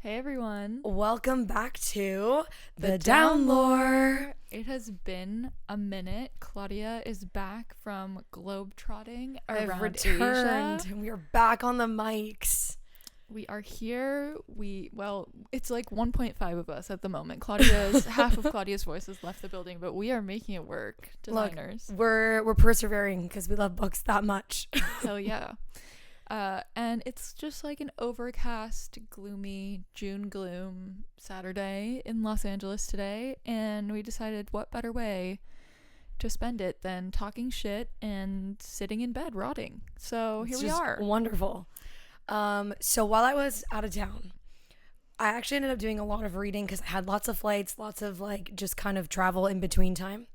Hey everyone. Welcome back to the Downlore. It has been a minute. Claudia is back from globetrotting I've around returned. Asia. We are back on the mics. We are here. It's like 1.5 of us at the moment. Claudia's half of Claudia's voice has left the building, but we are making it work. Designers. Look, we're persevering because we love books that much. Hell yeah. And it's just like an overcast, gloomy June gloom Saturday in Los Angeles today, and we decided what better way to spend it than talking shit and sitting in bed rotting. So here we are. Wonderful. So while I was out of town, I actually ended up doing a lot of reading because I had lots of flights, lots of like just kind of travel in between time.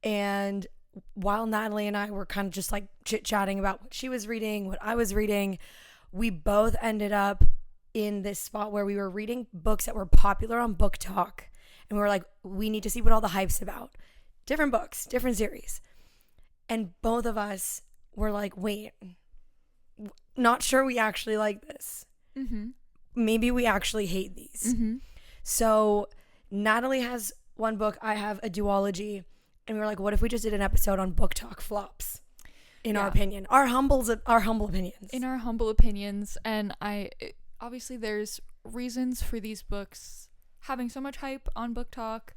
And while Natalie and I were kind of just like chit-chatting about what she was reading, what I was reading, we both ended up in this spot where we were reading books that were popular on Booktok. And we were like, we need to see what all the hype's about. Different books, different series. And both of us were like, wait, not sure we actually like this. Mm-hmm. Maybe we actually hate these. Mm-hmm. So Natalie has one book, I have a duology. And we were like, what if we just did an episode on Booktok flops? In our opinion. Our humble opinions. In our humble opinions. And obviously there's reasons for these books having so much hype on Booktok.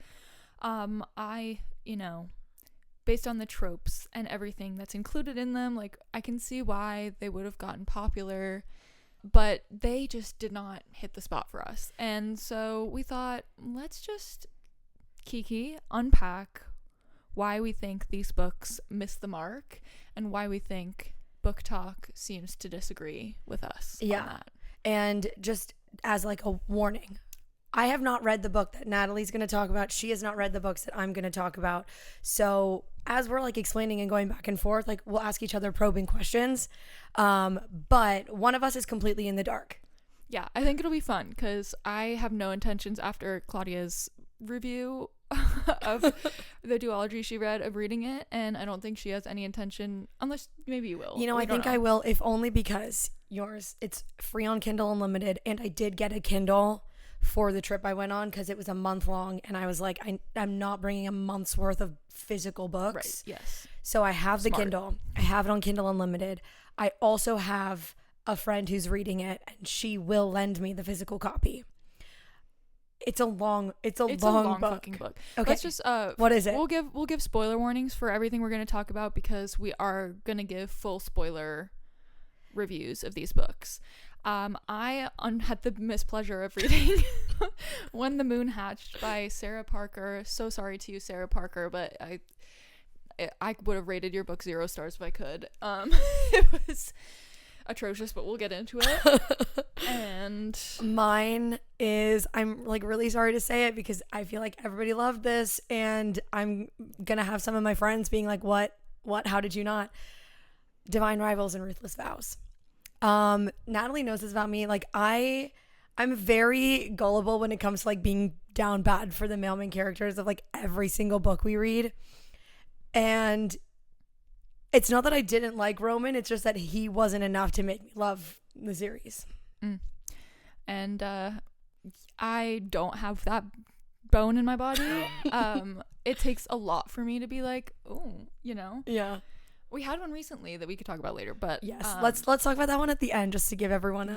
Based on the tropes and everything that's included in them, like I can see why they would have gotten popular, but they just did not hit the spot for us. And so we thought, let's just unpack why we think these books miss the mark and why we think Booktok seems to disagree with us on that. And just as like a warning, I have not read the book that Natalie's going to talk about. She has not read the books that I'm going to talk about. So as we're like explaining and going back and forth, like we'll ask each other probing questions. But one of us is completely in the dark. Yeah, I think it'll be fun because I have no intentions after Claudia's review of the duology she read of reading it, and I don't think she has any intention, unless maybe you will. I think I will, if only because yours, it's free on Kindle Unlimited, and I did get a Kindle for the trip I went on because it was a month long, and I was like, I'm not bringing a month's worth of physical books. Right, yes. So I have the Kindle. I have it on Kindle Unlimited. I also have a friend who's reading it, and she will lend me the physical copy. It's a long book. Fucking book. Okay. Let's just what is it? We'll give spoiler warnings for everything we're going to talk about because we are going to give full spoiler reviews of these books. I had the mispleasure of reading When the Moon Hatched by Sarah Parker. So sorry to you, Sarah Parker, but I would have rated your book 0 stars if I could. It was atrocious, but we'll get into it. And mine is, I'm like really sorry to say it because I feel like everybody loved this, and I'm gonna have some of my friends being like, what, how did you not? Divine Rivals and Ruthless Vows. Natalie knows this about me. Like I'm very gullible when it comes to like being down bad for the mailman characters of like every single book we read. And it's not that I didn't like Roman, it's just that he wasn't enough to make me love the series. And I don't have that bone in my body. It takes a lot for me to be like, oh, Yeah. We had one recently that we could talk about later, but yes, let's talk about that one at the end just to give everyone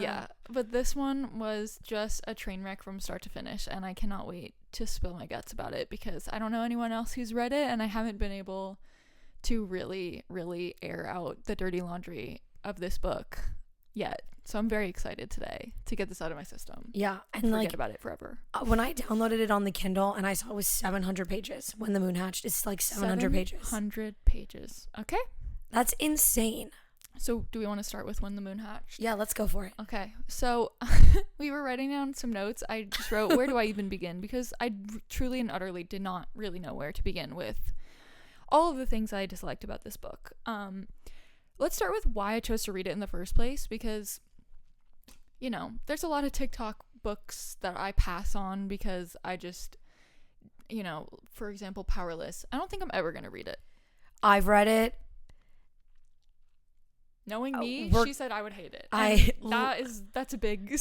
but this one was just a train wreck from start to finish, and I cannot wait to spill my guts about it because I don't know anyone else who's read it, and I haven't been able to really, really air out the dirty laundry of this book yet. So I'm very excited today to get this out of my system. Yeah. And forget about it forever. When I downloaded it on the Kindle and I saw it was 700 pages. When the Moon Hatched, it's like 700 pages. 700 pages. Okay. That's insane. So do we want to start with When the Moon Hatched? Yeah, let's go for it. Okay. So we were writing down some notes. I just wrote, where do I even begin? Because I truly and utterly did not really know where to begin with all of the things I disliked about this book. Let's start with why I chose to read it in the first place, because there's a lot of TikTok books that I pass on because I just, for example, Powerless. I don't think I'm ever going to read it. I've read it. Knowing me, she said I would hate it. That's a big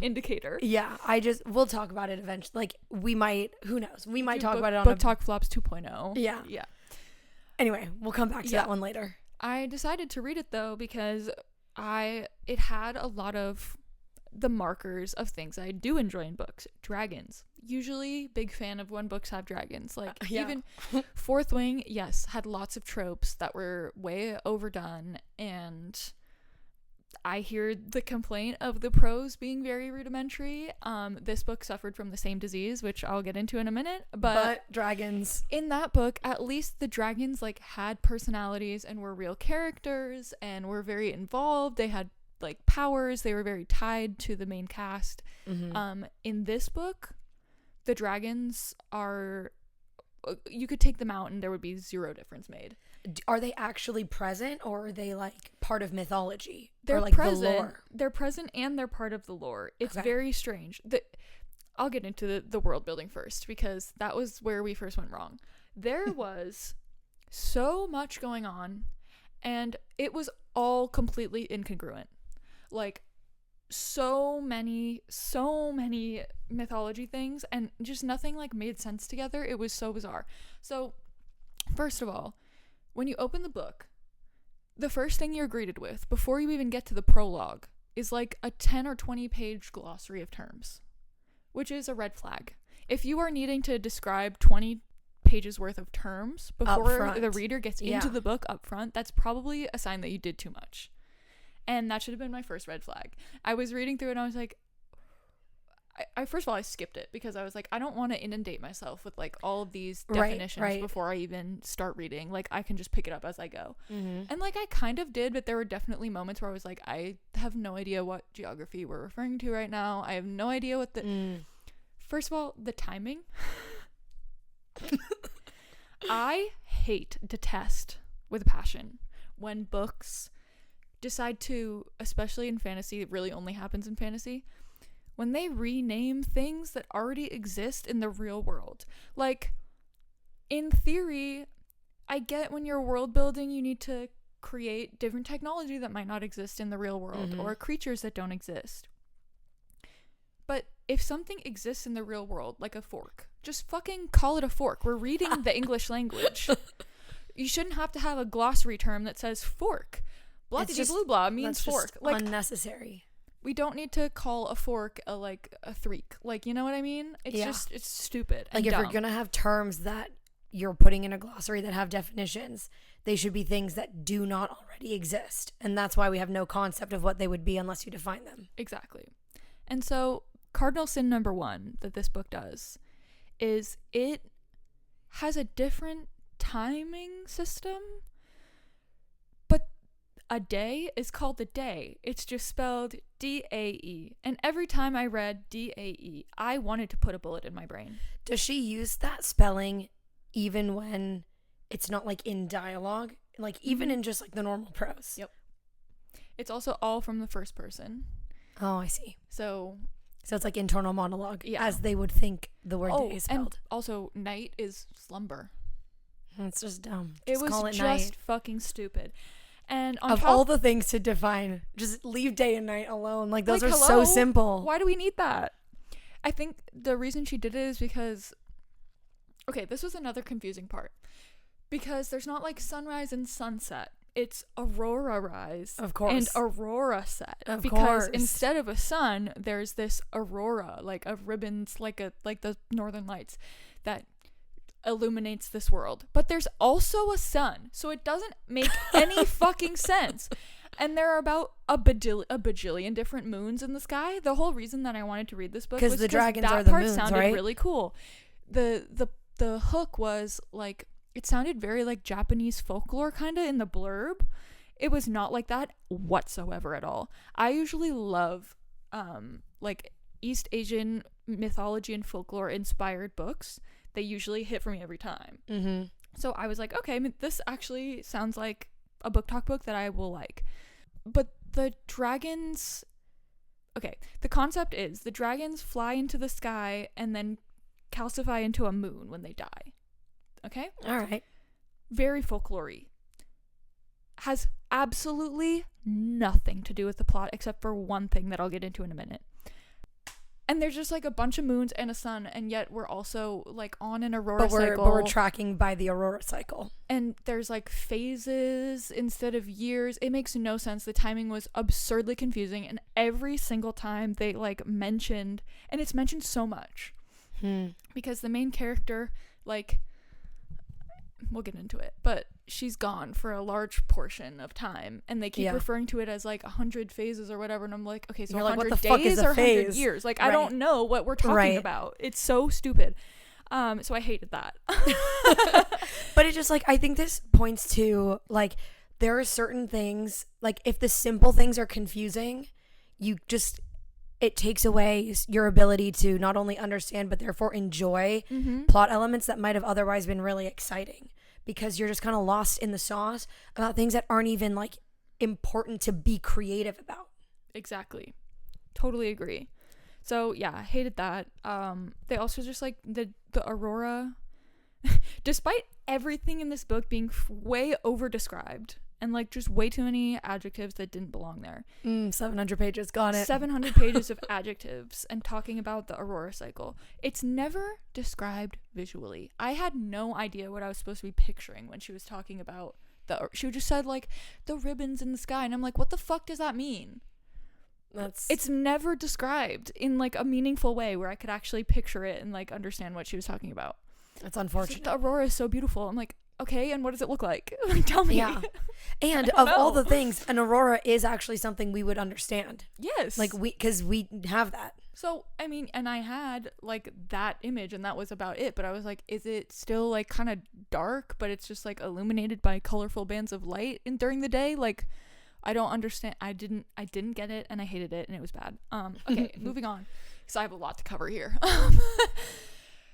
indicator. Yeah, we'll talk about it eventually. Like, we might, who knows? We might talk about it on Booktok Flops 2.0. Yeah. Anyway, we'll come back to that one later. I decided to read it though because it had a lot of the markers of things I do enjoy in books. Dragons. Usually big fan of when books have dragons. Like even Fourth Wing, yes, had lots of tropes that were way overdone, and I hear the complaint of the prose being very rudimentary. This book suffered from the same disease, which I'll get into in a minute. But dragons. In that book, at least the dragons like had personalities and were real characters and were very involved. They had like powers. They were very tied to the main cast. In this book, the dragons are, you could take them out and there would be zero difference made. Are they actually present, or are they like part of mythology? They're like present. The lore? They're present and they're part of the lore. It's very strange. I'll get into the world building first, because that was where we first went wrong. There was so much going on, and it was all completely incongruent. Like, so many mythology things, and just nothing like made sense together. It was so bizarre. So first of all, when you open the book, the first thing you're greeted with before you even get to the prologue is like a 10 or 20 page glossary of terms, which is a red flag. If you are needing to describe 20 pages worth of terms before the reader gets into the book up front, that's probably a sign that you did too much. And that should have been my first red flag. I was reading through it and I was like, first of all, I skipped it because I was like, I don't want to inundate myself with like all of these definitions before I even start reading. Like, I can just pick it up as I go. And like, I kind of did, but there were definitely moments where I was like, I have no idea what geography we're referring to right now. I have no idea what first of all, the timing. I detest with a passion when books decide to, especially in fantasy, it really only happens in fantasy, when they rename things that already exist in the real world. Like, in theory, I get when you're world building, you need to create different technology that might not exist in the real world, or creatures that don't exist. But if something exists in the real world, like a fork, just fucking call it a fork. We're reading the English language. You shouldn't have to have a glossary term that says fork. Blah blah blah means fork. Like, unnecessary. We don't need to call a fork a threek. Like, you know what I mean? It's it's stupid. Like, and if dumb. you're gonna have terms that you're putting in a glossary that have definitions, they should be things that do not already exist. And that's why we have no concept of what they would be unless you define them. Exactly. And so, cardinal sin number 1 that this book does is it has a different timing system. A day is called a day. It's just spelled D-A-E. And every time I read D-A-E, I wanted to put a bullet in my brain. Does she use that spelling even when it's not like in dialogue? Like, even in just like the normal prose? Yep. It's also all from the first person. Oh, I see. So it's like internal monologue, as they would think the word day is spelled. And also night is slumber. It's just dumb. It was just night. Fucking stupid. And of all the things to define, just leave day and night alone. Like, those are so simple. Why do we need that? I think the reason she did it is because, okay, this was another confusing part. Because there's not like sunrise and sunset. It's aurora rise. Of course. And aurora set. Of course. Because instead of a sun, there's this aurora, like of ribbons, like the northern lights that illuminates this world. But there's also a sun, so it doesn't make any fucking sense. And there are about a bajillion different moons in the sky. The whole reason that I wanted to read this book was the dragons that are the part moons, sounded right? really cool. The hook was like, it sounded very like Japanese folklore kind of in the blurb. It was not like that whatsoever at all. I usually love like East Asian mythology and folklore inspired books. They usually hit for me every time. So I was like, okay, this actually sounds like a Booktok book that I will like. But the dragons, okay, the concept is the dragons fly into the sky and then calcify into a moon when they die. Okay? All right. Very folklore-y. has absolutely nothing to do with the plot except for one thing that I'll get into in a minute. And there's just like a bunch of moons and a sun, and yet we're also like on an aurora cycle. But we're tracking by the aurora cycle. And there's like phases instead of years. It makes no sense. The timing was absurdly confusing, and every single time they like mentioned, and it's mentioned so much. Because the main character, like, we'll get into it, but she's gone for a large portion of time, and they keep referring to it as like 100 phases or whatever, and I'm like, okay, so 100 days or 100 years, like I don't know what we're talking about. It's so stupid. So I hated that. But it just like, I think this points to like, there are certain things, like if the simple things are confusing, it takes away your ability to not only understand but therefore enjoy plot elements that might have otherwise been really exciting, because you're just kind of lost in the sauce about things that aren't even like important to be creative about. Exactly. Totally agree. So yeah, I hated that. They also just like the aurora, despite everything in this book being way over described and like just way too many adjectives that didn't belong there. 700 pages, got it. 700 pages of adjectives and talking about the aurora cycle. It's never described visually. I had no idea what I was supposed to be picturing when she was talking about she just said like the ribbons in the sky, and I'm like, what the fuck does that mean? It's never described in like a meaningful way where I could actually picture it and like understand what she was talking about. That's unfortunate. The aurora is so beautiful. I'm like, okay, and what does it look like? Like, tell me. Yeah. And of all the things, an aurora is actually something we would understand. Yes. Like because we have that. So, I mean, and I had like that image, and that was about it, but I was like, is it still like kind of dark, but it's just like illuminated by colorful bands of light during the day? Like, I don't understand. I didn't get it, and I hated it, and it was bad. Okay, moving on, because I have a lot to cover here.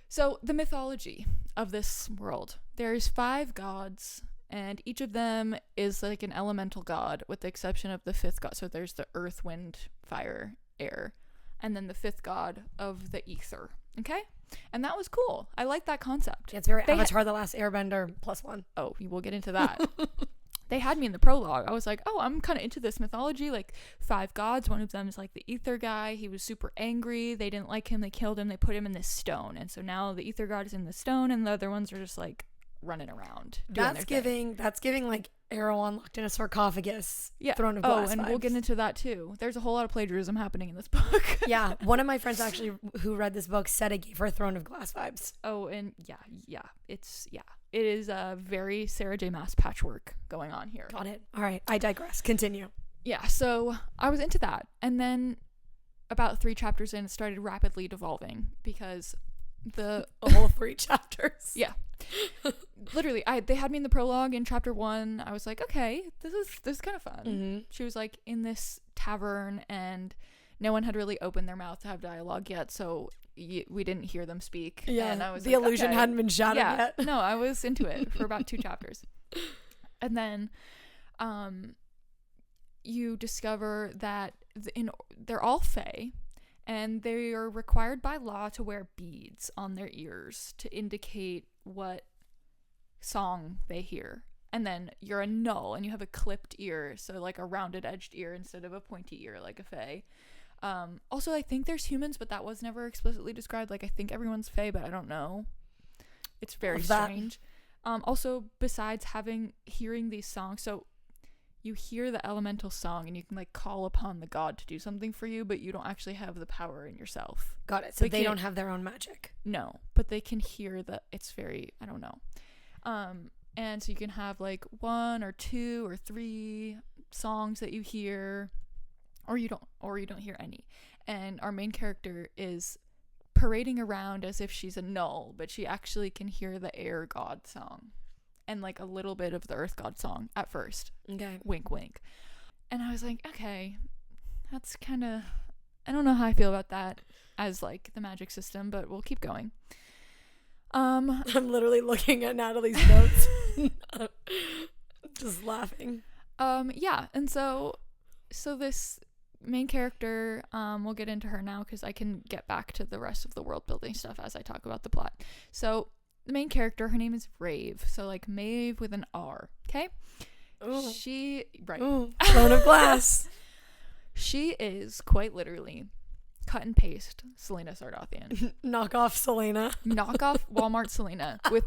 So the mythology of this world, there's 5 gods, and each of them is like an elemental god, with the exception of the 5th god. So there's the earth, wind, fire, air, and then the 5th god of the ether. Okay, and that was cool. I like that concept. Yeah, it's very Avatar: The Last Airbender +1. Oh, we'll get into that. They had me in the prologue. I was like, oh, I'm kind of into this mythology, like 5 gods. One of them is like the ether guy. He was super angry. They didn't like him. They killed him. They put him in this stone. And so now the ether god is in the stone, and the other ones are just like running around doing their thing. That's giving like Erewhon locked in a sarcophagus. Yeah. Throne of Glass and vibes. We'll get into that too. There's a whole lot of plagiarism happening in this book. Yeah. One of my friends actually who read this book said it gave her Throne of Glass vibes. Oh, and yeah. It is a very Sarah J. Maas patchwork going on here. Got it. All right. I digress. Continue. Yeah. So I was into that. And then about 3 chapters in, it started rapidly devolving because the whole 3 chapters. Yeah. Literally, they had me in the prologue in chapter 1. I was like, okay, this is kind of fun. Mm-hmm. She was like in this tavern, and no one had really opened their mouth to have dialogue yet, so we didn't hear them speak. Yeah, and I was the illusion okay. hadn't been shattered yet. No, I was into it for about 2 chapters. And then you discover that they're all fae, and they are required by law to wear beads on their ears to indicate what song they hear. And then you're a null, and you have a clipped ear, so like a rounded edged ear instead of a pointy ear like a fae. Also, I think there's humans, but that was never explicitly described. Like, I think everyone's fae, but I don't know. It's very strange. Also, besides hearing these songs, so you hear the elemental song, and you can like call upon the god to do something for you, but you don't actually have the power in yourself. Got it. So they don't have their own magic. No, but they can hear that. It's very, I don't know. And so you can have like 1 or 2 or 3 songs that you hear, or you don't hear any. And our main character is parading around as if she's a null, but she actually can hear the air god song and like a little bit of the earth god song at first. Okay. Wink, wink. And I was like, okay, that's kind of, I don't know how I feel about that as like the magic system, but we'll keep going. I'm literally looking at Natalie's notes. Just laughing. Yeah, and so this main character, we'll get into her now because I can get back to the rest of the world building stuff as I talk about the plot. So the main character, her name is Rave, so like Maeve with an R. Okay, Ooh. Right. Ooh, throne of glass. She is quite literally cut and paste Selena Sardathian. Knockoff Selena. Knockoff Walmart Selena with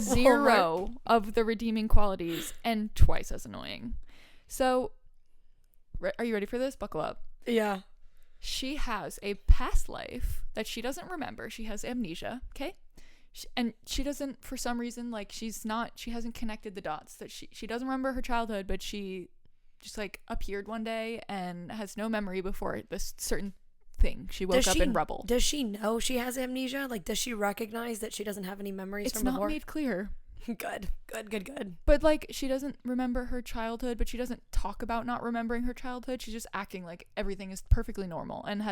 zero of the redeeming qualities and twice as annoying. So, are you ready for this? Buckle up. Yeah. She has a past life that she doesn't remember. She has amnesia, okay? And she doesn't, for some reason, like, she hasn't connected the dots. That she doesn't remember her childhood, but she just, like, appeared one day and has no memory before this certain thing. She woke up in rubble. Does she know she has amnesia? Like, does she recognize that she doesn't have any memories from before? It's not made clear. Good. But, like, she doesn't remember her childhood, but she doesn't talk about not remembering her childhood. She's just acting like everything is perfectly normal and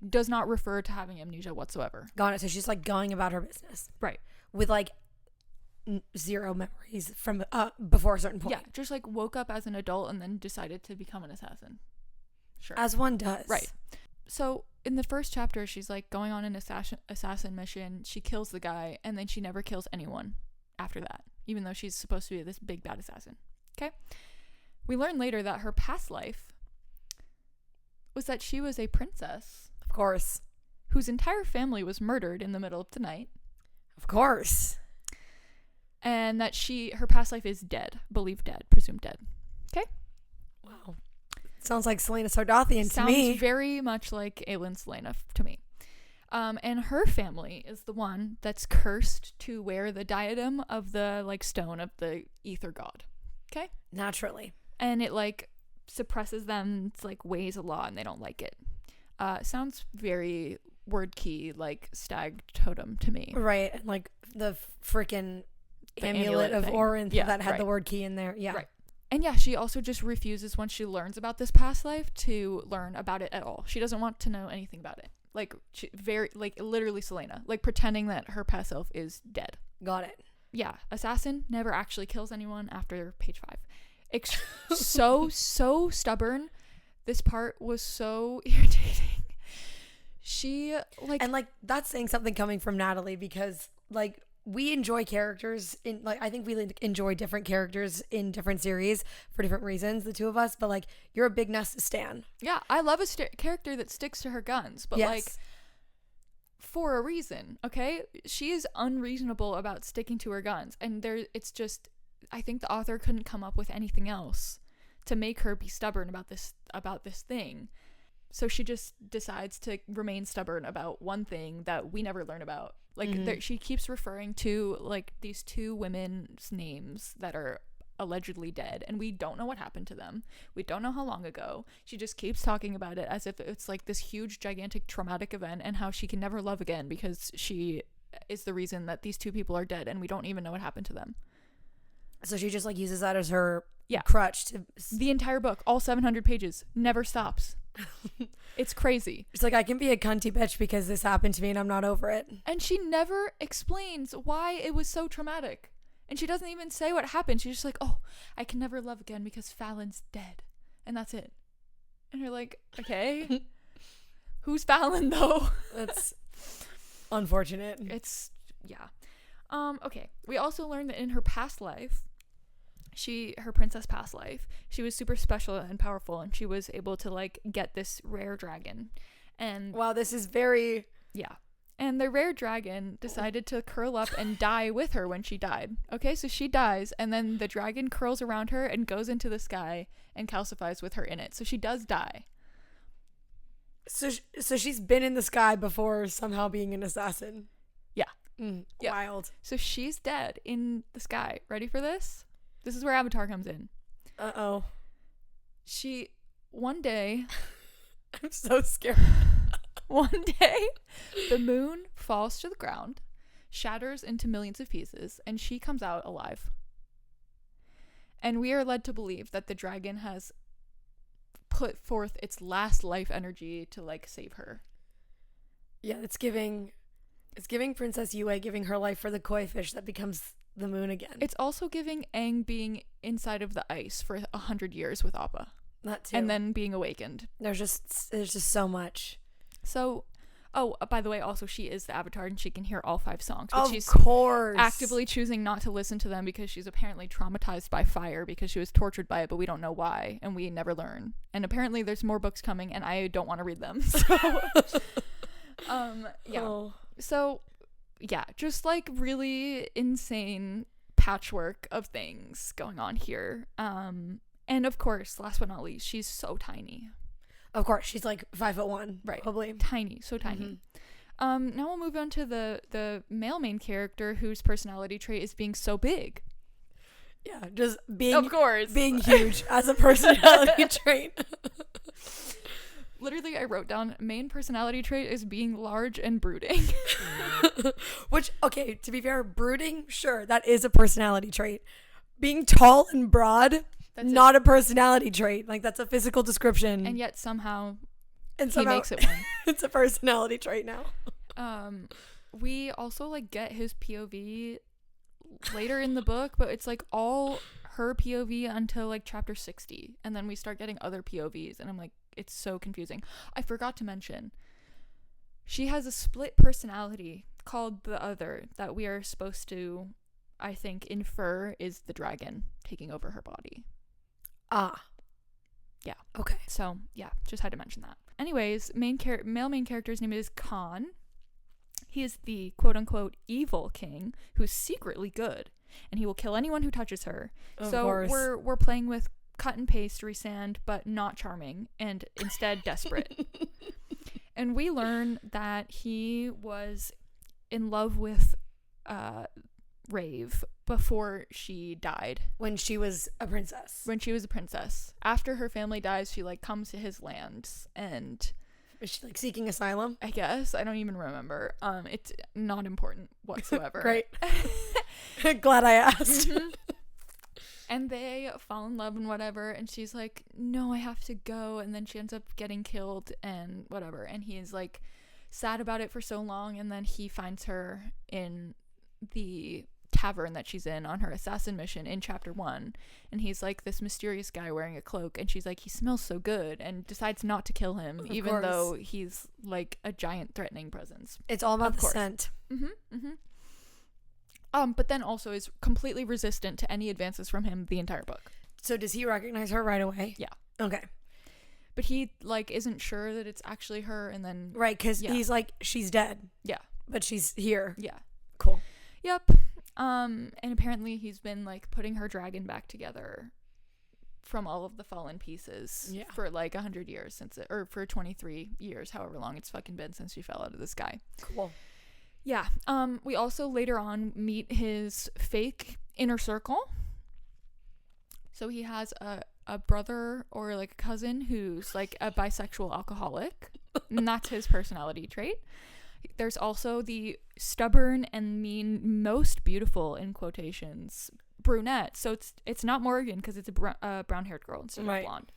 does not refer to having amnesia whatsoever. Got it. So she's, like, going about her business. Right. With, like, zero memories from before a certain point. Yeah, just, like, woke up as an adult and then decided to become an assassin. Sure. As one does. Right. So, in the first chapter, she's, like, going on an assassin mission. She kills the guy, and then she never kills anyone after that, even though she's supposed to be this big bad assassin. Okay? We learn later that her past life was that she was a princess. Of course. Whose entire family was murdered in the middle of the night. Of course. And that her past life is dead. Believed dead. Presumed dead. Okay? Wow. Sounds like Selena Sardathian to me. Sounds very much like Aelin Selena to me. And her family is the one that's cursed to wear the diadem of the, like, stone of the ether god. Okay? Naturally. And it, like, suppresses them. It's, like, weighs a lot and they don't like it. Sounds very word key, like, stag totem to me. Right. And, like, the freaking amulet of Orinth that had the word key in there. Yeah. Right. And yeah, she also just refuses once she learns about this past life to learn about it at all. She doesn't want to know anything about it. Like, literally Selena. Like, pretending that her past self is dead. Got it. Yeah. Assassin never actually kills anyone after page 5. So stubborn. This part was so irritating. She, like... And, like, that's saying something coming from Natalie because, like... We enjoy characters in, like, I think we enjoy different characters in different series for different reasons, the two of us, but, like, you're a big Nesta stan. Yeah, I love a character that sticks to her guns, but, like, for a reason, okay? She is unreasonable about sticking to her guns, and it's just, I think the author couldn't come up with anything else to make her be stubborn about this thing. So she just decides to remain stubborn about one thing that we never learn about. Like, she keeps referring to, like, these two women's names that are allegedly dead, and we don't know what happened to them. We don't know how long ago. She just keeps talking about it as if it's, like, this huge, gigantic, traumatic event, and how she can never love again because she is the reason that these two people are dead, and we don't even know what happened to them. So she just, like, uses that as her crutch to... The entire book, all 700 pages, never stops. It's crazy. It's like, I can be a cunty bitch because this happened to me and I'm not over it. And she never explains why it was so traumatic. And she doesn't even say what happened. She's just like, oh, I can never love again because Fallon's dead. And that's it. And you're like, okay. Who's Fallon, though? That's unfortunate. It's, yeah. Okay. We also learned that in her past life, her princess past life, she was super special and powerful, and she was able to, like, get this rare dragon. And wow, this is very... Yeah. And the rare dragon decided to curl up and die with her when she died. Okay, so she dies, and then the dragon curls around her and goes into the sky and calcifies with her in it. So she does die. So she's been in the sky before somehow being an assassin. Yeah. Yeah. Wild. So she's dead in the sky. Ready for this? This is where Avatar comes in. Uh-oh. One day... I'm so scared. One day, the moon falls to the ground, shatters into millions of pieces, and she comes out alive. And we are led to believe that the dragon has put forth its last life energy to, like, save her. Yeah, it's giving Princess Yue giving her life for the koi fish that becomes the moon again. It's also giving Aang being inside of the ice for 100 years with Appa. That too. And then being awakened. There's just so much. So, Oh, by the way, also she is the Avatar and she can hear all 5 songs. But Of she's course. actively choosing not to listen to them because she's apparently traumatized by fire because she was tortured by it, but we don't know why, and we never learn. And apparently there's more books coming, and I don't want to read them. So, yeah. Oh. So, yeah, just like really insane patchwork of things going on here. And of course, last but not least, she's so tiny. Of course, she's like 5'1", Right. probably. Tiny, so tiny. Now we'll move on to the male main character whose personality trait is being so big. Yeah, just being, Of course. being huge as a personality trait. Literally, I wrote down main personality trait is being large and brooding. Which, okay, to be fair, brooding, sure, that is a personality trait. Being tall and broad, not a personality trait. Like, that's a physical description. And yet somehow and he makes it one. It's a personality trait now. We also like get his POV later in the book, but it's like all her POV until like chapter 60, and then we start getting other POVs, and I'm like, it's so confusing. I forgot to mention she has a split personality called the Other that we are supposed to, I think, infer is the dragon taking over her body. Ah. Yeah. Okay. So, yeah, just had to mention that. Anyways, male main character's name is Khan. He is the quote-unquote evil king who's secretly good, and he will kill anyone who touches her. Of so course. we're playing with cut and paste Rhysand, but not charming, and instead desperate. And we learn that he was in love with Rave before she died. When she was a princess. After her family dies, she like comes to his lands, and is she like seeking asylum? I guess. I don't even remember. It's not important whatsoever. Great. Glad I asked. And they fall in love and whatever, and she's like, no, I have to go, and then she ends up getting killed and whatever, and he is like sad about it for so long, and then he finds her in the tavern that she's in on her assassin mission in chapter 1, and he's like this mysterious guy wearing a cloak, and she's like, he smells so good, and decides not to kill him, even though he's like a giant threatening presence. It's all about the scent. But then also is completely resistant to any advances from him the entire book. So does he recognize her right away? Yeah. Okay. But he like isn't sure that it's actually her, and then right, because he's like, she's dead. Yeah. But she's here. Yeah. Cool. Yep. And apparently he's been like putting her dragon back together from all of the fallen pieces for like 100 years or for 23 years, however long it's fucking been since she fell out of the sky. Cool. Yeah. We also later on meet his fake inner circle. So he has a brother or like a cousin who's like a bisexual alcoholic, and that's his personality trait. There's also the stubborn and mean, most beautiful in quotations brunette. So it's not Morgan because it's a brown-haired girl instead of blonde.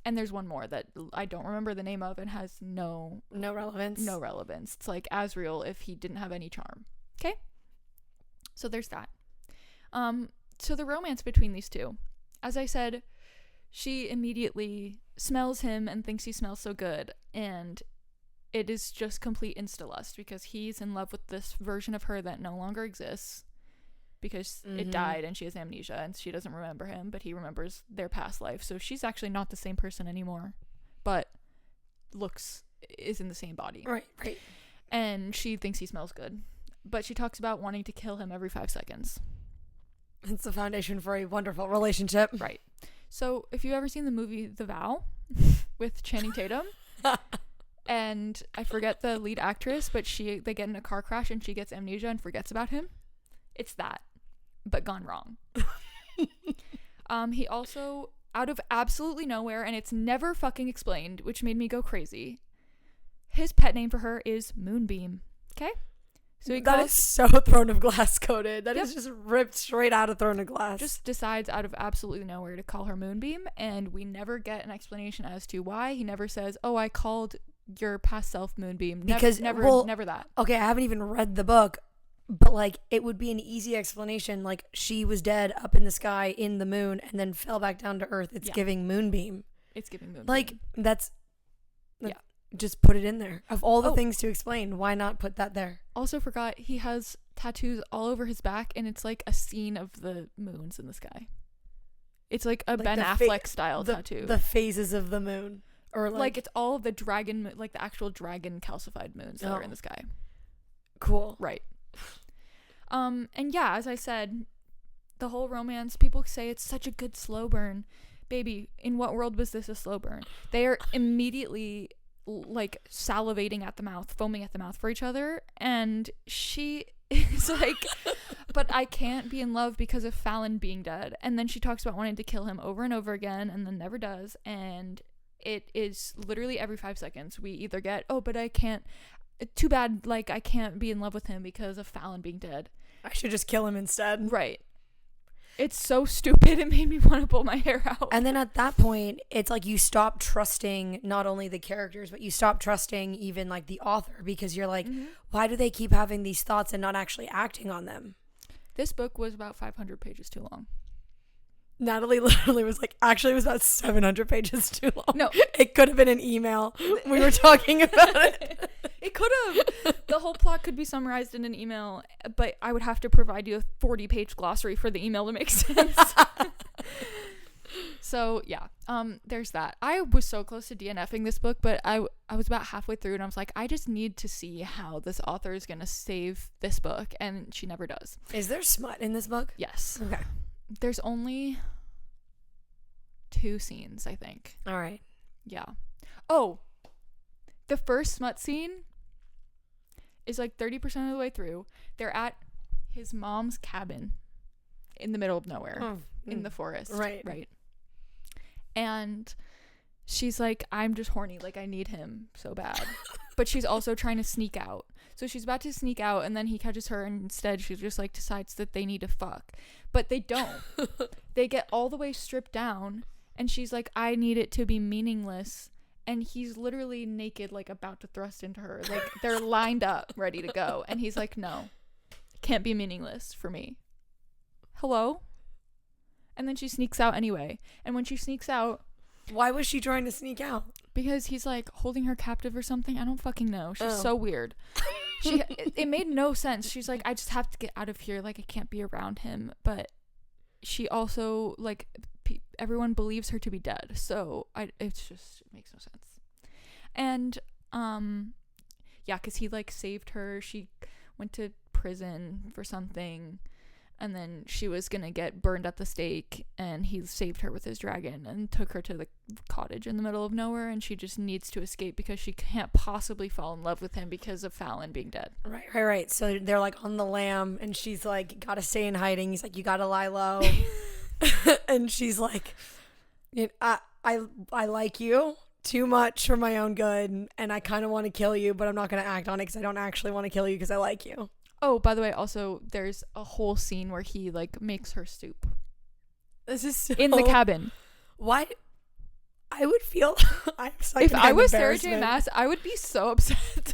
And there's one more that I don't remember the name of and has no relevance. No relevance. It's like Asriel if he didn't have any charm. Okay? So there's that. So the romance between these two. As I said, she immediately smells him and thinks he smells so good, and it is just complete insta-lust because he's in love with this version of her that no longer exists because it died and she has amnesia and she doesn't remember him, but he remembers their past life. So she's actually not the same person anymore, but is in the same body. Right. And she thinks he smells good, but she talks about wanting to kill him every 5 seconds. It's the foundation for a wonderful relationship. Right. So if you've ever seen the movie The Vow with Channing Tatum, and I forget the lead actress, but they get in a car crash and she gets amnesia and forgets about him. It's that, but gone wrong. He also, out of absolutely nowhere, and it's never fucking explained, which made me go crazy, his pet name for her is Moonbeam. Okay? So that is so Throne of Glass coded. That is just ripped straight out of Throne of Glass. Just decides out of absolutely nowhere to call her Moonbeam, and we never get an explanation as to why. He never says, oh, I called your past self Moonbeam. Never that. Okay, I haven't even read the book, but like it would be an easy explanation. Like she was dead up in the sky in the moon and then fell back down to earth. It's giving Moonbeam. It's giving Moonbeam. Like that's just put it in there. Of all the things to explain, why not put that there? Also forgot he has tattoos all over his back, and it's like a scene of the moons in the sky. It's like a Ben Affleck style tattoo. The phases of the moon. Or like it's all of the dragon, like the actual dragon calcified moons that are in the sky. Cool. Right. And yeah, as I said, the whole romance, people say it's such a good slow burn. Baby, in what world was this a slow burn? They are immediately like salivating at the mouth, foaming at the mouth for each other, and she is like, but I can't be in love because of Fallon being dead. And then she talks about wanting to kill him over and over again, and then never does. And it is literally every 5 seconds we either get, oh, but I can't, too bad, like I can't be in love with him because of Fallon being dead. I should just kill him instead. Right. It's so stupid. It made me want to pull my hair out. And then at that point, it's like you stop trusting not only the characters, but you stop trusting even like the author, because you're like, why do they keep having these thoughts and not actually acting on them? This book was about 500 pages too long. Natalie literally was like, actually, it was about 700 pages too long. No. It could have been an email. We were talking about it. It could have. The whole plot could be summarized in an email, but I would have to provide you a 40-page glossary for the email to make sense. So, yeah. There's that. I was so close to DNFing this book, but I was about halfway through, and I was like, I just need to see how this author is going to save this book, and she never does. Is there smut in this book? Yes. Okay. There's only 2 scenes, I think. All right. Yeah. Oh, the first smut scene is like 30% of the way through. They're at his mom's cabin in the middle of nowhere, in the forest. Right. And she's like, I'm just horny. Like, I need him so bad. But she's also trying to sneak out. So she's about to sneak out, and then he catches her, and instead she just like decides that they need to fuck. But they don't. They get all the way stripped down, and she's like, I need it to be meaningless. And he's literally naked, like about to thrust into her. Like, they're lined up, ready to go. And he's like, no, it can't be meaningless for me. Hello? And then she sneaks out anyway. And when she sneaks out, why was she trying to sneak out? Because he's like holding her captive or something. I don't fucking know. She's so weird. It made no sense. She's like, I just have to get out of here. Like, I can't be around him. But she also, like, everyone believes her to be dead. So it makes no sense. And yeah, because he like saved her. She went to prison for something, and then she was gonna get burned at the stake, and he saved her with his dragon and took her to the cottage in the middle of nowhere, and she just needs to escape because she can't possibly fall in love with him because of Fallon being dead. Right. So they're like on the lam, and she's like, gotta stay in hiding. He's like, you gotta lie low. And she's like, I like you too much for my own good, and I kind of want to kill you, but I'm not gonna act on it because I don't actually want to kill you because I like you. Oh, by the way, also, there's a whole scene where he, like, makes her soup. This is so... in the cabin. Why? I would feel... If I was Sarah J. Maas, I would be so upset.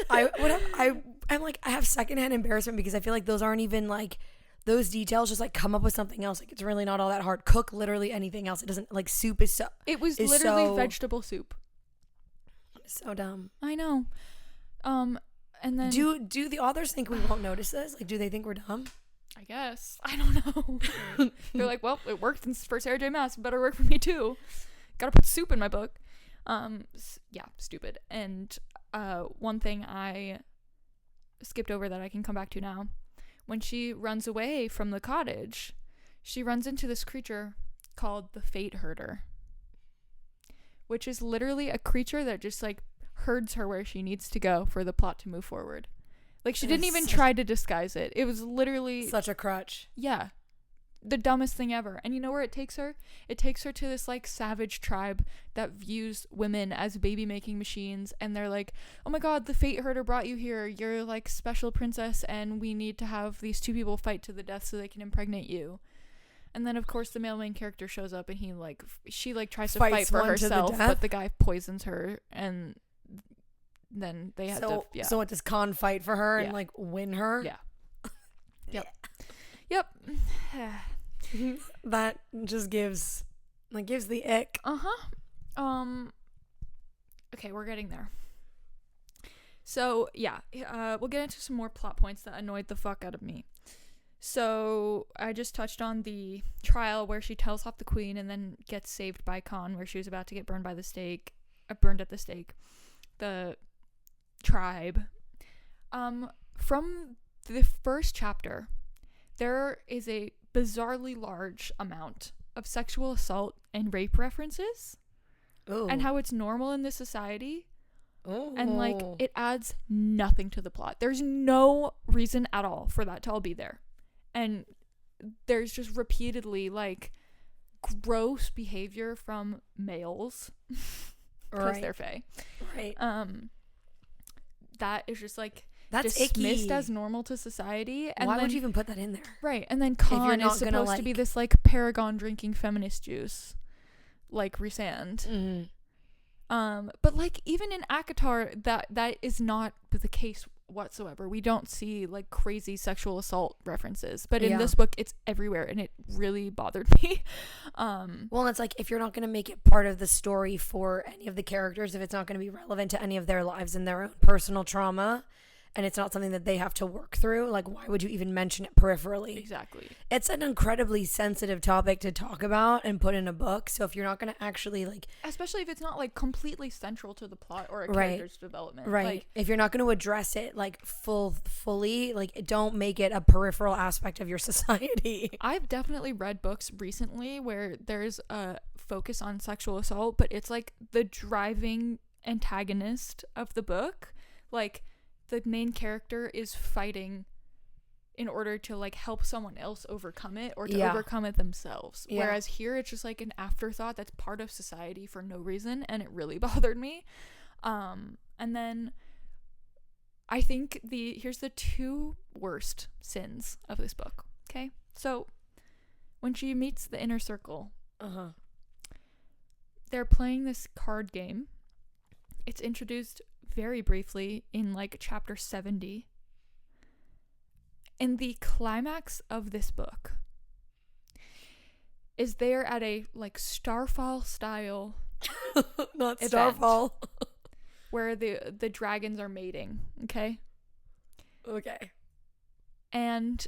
I'm like, I have secondhand embarrassment because I feel like those aren't even, like... Those details just, like, come up with something else. Like, it's really not all that hard. Cook literally anything else. It doesn't... Like, soup is so... It was literally vegetable soup. So dumb. I know. And then do the authors think we won't notice this? Like, do they think we're dumb? I guess. I don't know. They're like, well, it worked for Sarah J. Maas. It better work for me too. Gotta put soup in my book. Yeah, stupid. And one thing I skipped over that I can come back to now. When she runs away from the cottage, she runs into this creature called the Fate Herder, which is literally a creature that just like herds her where she needs to go for the plot to move forward. Like, she didn't even try to disguise it. It was literally such a crutch. Yeah. The dumbest thing ever. And you know where it takes her? It takes her to this like savage tribe that views women as baby making machines, and they're like, oh my god, the Fate Herder brought you here. You're like special princess, and we need to have these 2 people fight to the death so they can impregnate you. And then of course the male main character shows up, and she tries to fight for herself, but the guy poisons her, and then they have to So what, does Khan fight for her and like win her? Yeah. Yep. That just gives the ick. Okay, we're getting there. So, yeah, we'll get into some more plot points that annoyed the fuck out of me. So, I just touched on the trial where she tells off the queen and then gets saved by Khan, where she was about to get burned at the stake. The tribe. From the first chapter, there is a bizarrely large amount of sexual assault and rape references. Ooh. And how it's normal in this society. Ooh. And, like, it adds nothing to the plot. There's no reason at all for that to all be there. And there's just repeatedly, like, gross behavior from males. Because they're fae. Right. That is just, like, that's dismissed icky. as normal to society. And why then, would you even put that in there? Right. And then Khan is supposed to be this, like, paragon drinking feminist juice. Like Rhysand. Mm-hmm. But, like, even in ACOTAR, that is not the case whatsoever. We don't see, like, crazy sexual assault references. But in this book, it's everywhere, and it really bothered me. Well, it's like, if you're not going to make it part of the story for any of the characters, if it's not going to be relevant to any of their lives and their own personal trauma, and it's not something that they have to work through, like, why would you even mention it peripherally? Exactly. It's an incredibly sensitive topic to talk about and put in a book. So if you're not going to actually, like, especially if it's not, like, completely central to the plot or a character's development, right? Like, if you're not going to address it, like, fully, like, don't make it a peripheral aspect of your society. I've definitely read books recently where there's a focus on sexual assault, but it's, like, the driving antagonist of the book, like, the main character is fighting in order to, like, help someone else overcome it or to overcome it themselves. Yeah. Whereas here it's just, like, an afterthought that's part of society for no reason, and it really bothered me. And then I think here's the two worst sins of this book. Okay? So when she meets the inner circle, they're playing this card game. It's introduced very briefly in, like, chapter 70. And the climax of this book is they're at a, like, Starfall style not Starfall where the dragons are mating. Okay And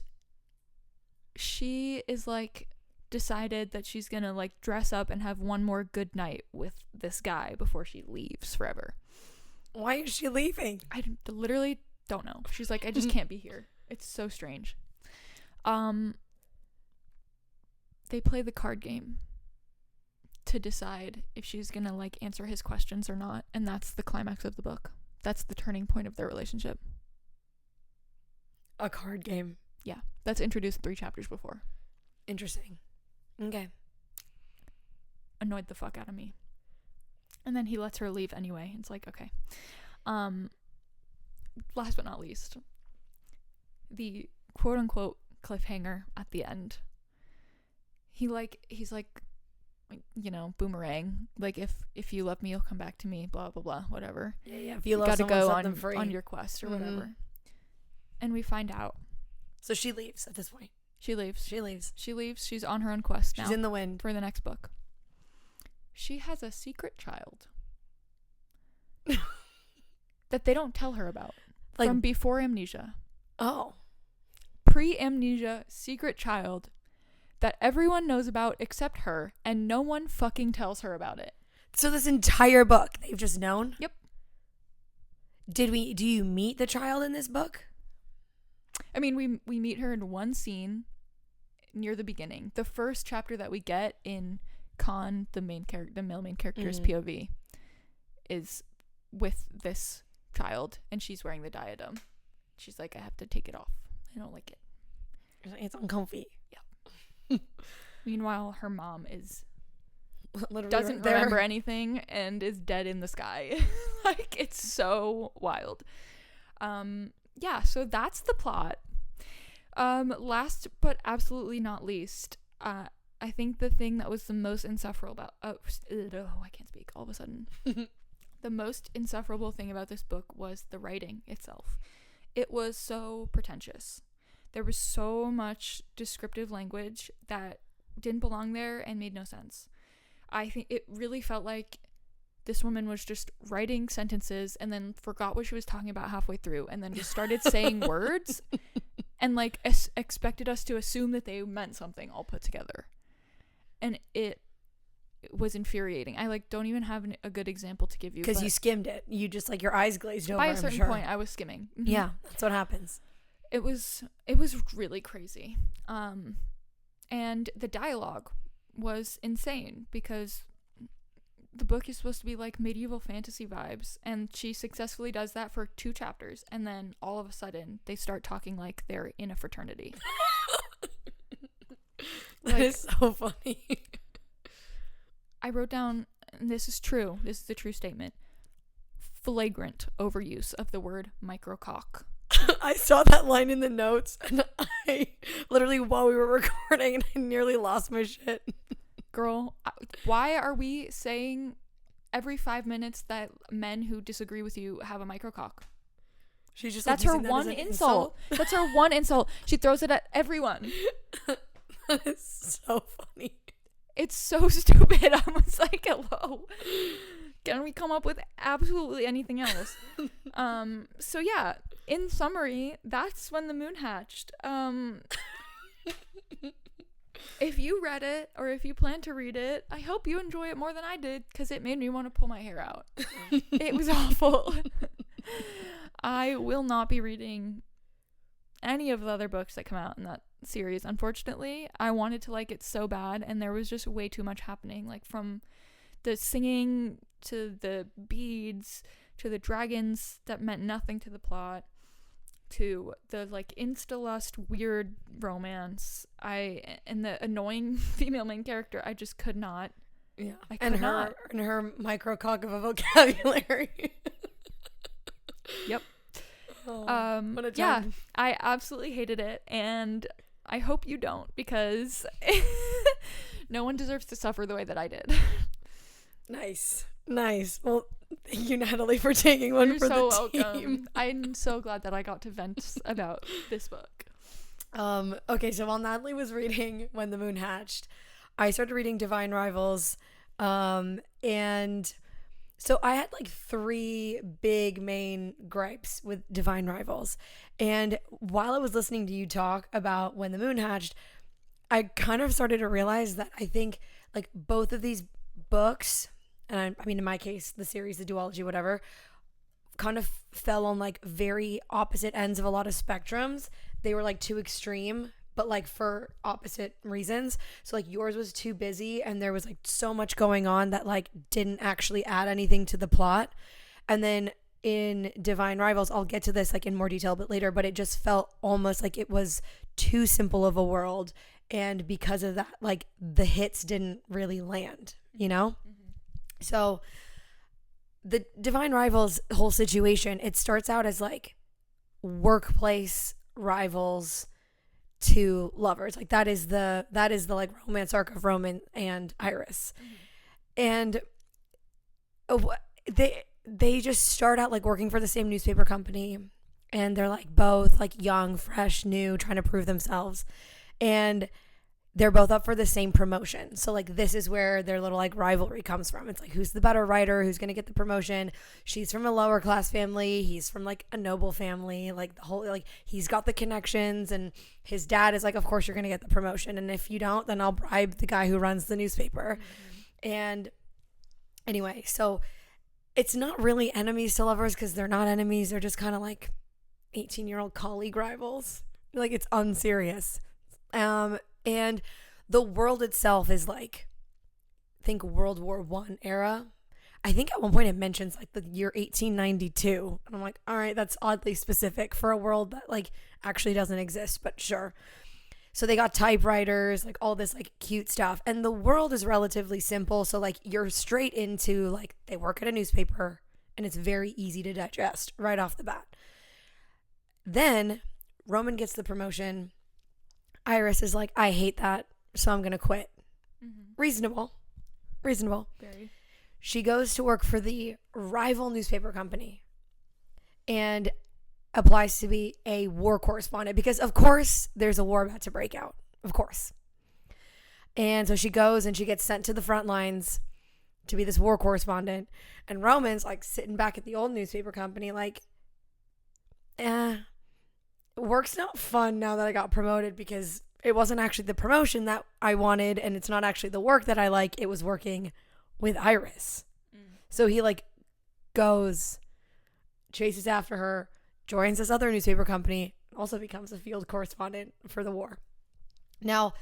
she is, like, decided that she's gonna, like, dress up and have one more good night with this guy before she leaves forever. Why is she leaving? I literally don't know. She's like, I just can't be here. It's so strange. They play the card game to decide if she's gonna, like, answer his questions or not, and that's the climax of the book. That's the turning point of their relationship. A card game. Yeah, that's introduced 3 chapters before. Interesting. Okay. Annoyed the fuck out of me. And then he lets her leave anyway. It's like, okay. Last but not least, the quote unquote cliffhanger at the end. He's like, you know, boomerang. Like, if you love me, you'll come back to me. Blah blah blah. Whatever. Yeah. If you gotta someone, go set them free. on your quest or whatever. And we find out. So she leaves at this point. She leaves. She's on her own quest now. She's in the wind for the next book. She has a secret child that they don't tell her about, like, from before amnesia. Oh. Pre-amnesia secret child that everyone knows about except her, and no one fucking tells her about it. So this entire book they've just known? Yep. Do you meet the child in this book? I mean, we meet her in one scene near the beginning. The first chapter that we get in Khan, the male main character's POV, is with this child, and she's wearing the diadem. She's like, I have to take it off. I don't like it. It's uncomfy. Yeah. Meanwhile, her mom doesn't right remember anything and is dead in the sky. Like, it's so wild. Yeah, so that's the plot. Last but absolutely not least, I think the thing that was the most insufferable about I can't speak all of a sudden. The most insufferable thing about this book was the writing itself. It was so pretentious. There was so much descriptive language that didn't belong there and made no sense. I think it really felt like this woman was just writing sentences and then forgot what she was talking about halfway through and then just started saying words and like expected us to assume that they meant something all put together. And it was infuriating. I like don't even have a good example to give you because you skimmed it. You just like your eyes glazed over. By a certain point I was skimming. Mm-hmm. Yeah, that's what happens. It was really crazy. And the dialogue was insane because the book is supposed to be like medieval fantasy vibes, and she successfully does that for 2 chapters, and then all of a sudden they start talking like they're in a fraternity. That is so funny. I wrote down, and this is true, this is a true statement, flagrant overuse of the word microcock. I saw that line in the notes, and I literally, while we were recording, and I nearly lost my shit. Girl, why are we saying every 5 minutes that men who disagree with you have a microcock? She's just that's her one insult. That's her one insult. She throws it at everyone. That is so funny. It's so stupid. I was like, hello. Can we come up with absolutely anything else? So yeah, in summary, that's when the moon hatched. If you read it, or if you plan to read it, I hope you enjoy it more than I did, because it made me want to pull my hair out. It was awful. I will not be reading any of the other books that come out in that series, unfortunately. I wanted to like it so bad, and there was just way too much happening, like from the singing to the beads to the dragons that meant nothing to the plot to the like insta-lust weird romance and the annoying female main character. I just could not. Yeah. And her microcock of a vocabulary. Yep. Oh, what a time. Yeah, I absolutely hated it, and I hope you don't, because no one deserves to suffer the way that I did. Nice. Well, thank you, Natalie, for taking one. You're for so the welcome. Team. I'm so glad that I got to vent about this book. Okay, so while Natalie was reading When the Moon Hatched, I started reading Divine Rivals, and so I had like 3 big main gripes with Divine Rivals. And while I was listening to you talk about When the Moon Hatched, I kind of started to realize that I think like both of these books, and I mean in my case the series, the duology, whatever, kind of fell on like very opposite ends of a lot of spectrums. They were like too extreme, but like for opposite reasons. So like yours was too busy, and there was like so much going on that like didn't actually add anything to the plot. And then in Divine Rivals, I'll get to this like in more detail a bit later, but it just felt almost like it was too simple of a world, and because of that, like the hits didn't really land, you know? Mm-hmm. So the Divine Rivals whole situation, it starts out as like workplace rivals to lovers. Like that is the like romance arc of Roman and Iris. Mm-hmm. And they just start out like working for the same newspaper company, and they're like both like young, fresh, new, trying to prove themselves, and they're both up for the same promotion. So like this is where their little like rivalry comes from. It's like, who's the better writer, who's gonna get the promotion? She's from a lower class family, he's from like a noble family. Like the whole, like he's got the connections, and his dad is like, of course you're gonna get the promotion, and if you don't, then I'll bribe the guy who runs the newspaper. Mm-hmm. And anyway, so it's not really enemies to lovers, because they're not enemies, they're just kind of like 18-year-old colleague rivals. Like it's unserious. And the world itself is like, think World War I era. I think at one point it mentions like the year 1892. And I'm like, all right, that's oddly specific for a world that like actually doesn't exist, but sure. So they got typewriters, like all this like cute stuff. And the world is relatively simple. So like you're straight into like they work at a newspaper, and it's very easy to digest right off the bat. Then Roman gets the promotion. Iris is like, I hate that, so I'm going to quit. Mm-hmm. Reasonable. Very. She goes to work for the rival newspaper company and applies to be a war correspondent, because of course there's a war about to break out. Of course. And so she goes and she gets sent to the front lines, to be this war correspondent. And Roman's like sitting back at the old newspaper company like, work's not fun now that I got promoted, because it wasn't actually the promotion that I wanted, and it's not actually the work that I like. It was working with Iris. So he like goes, chases after her, joins this other newspaper company, also becomes a field correspondent for the war. Now,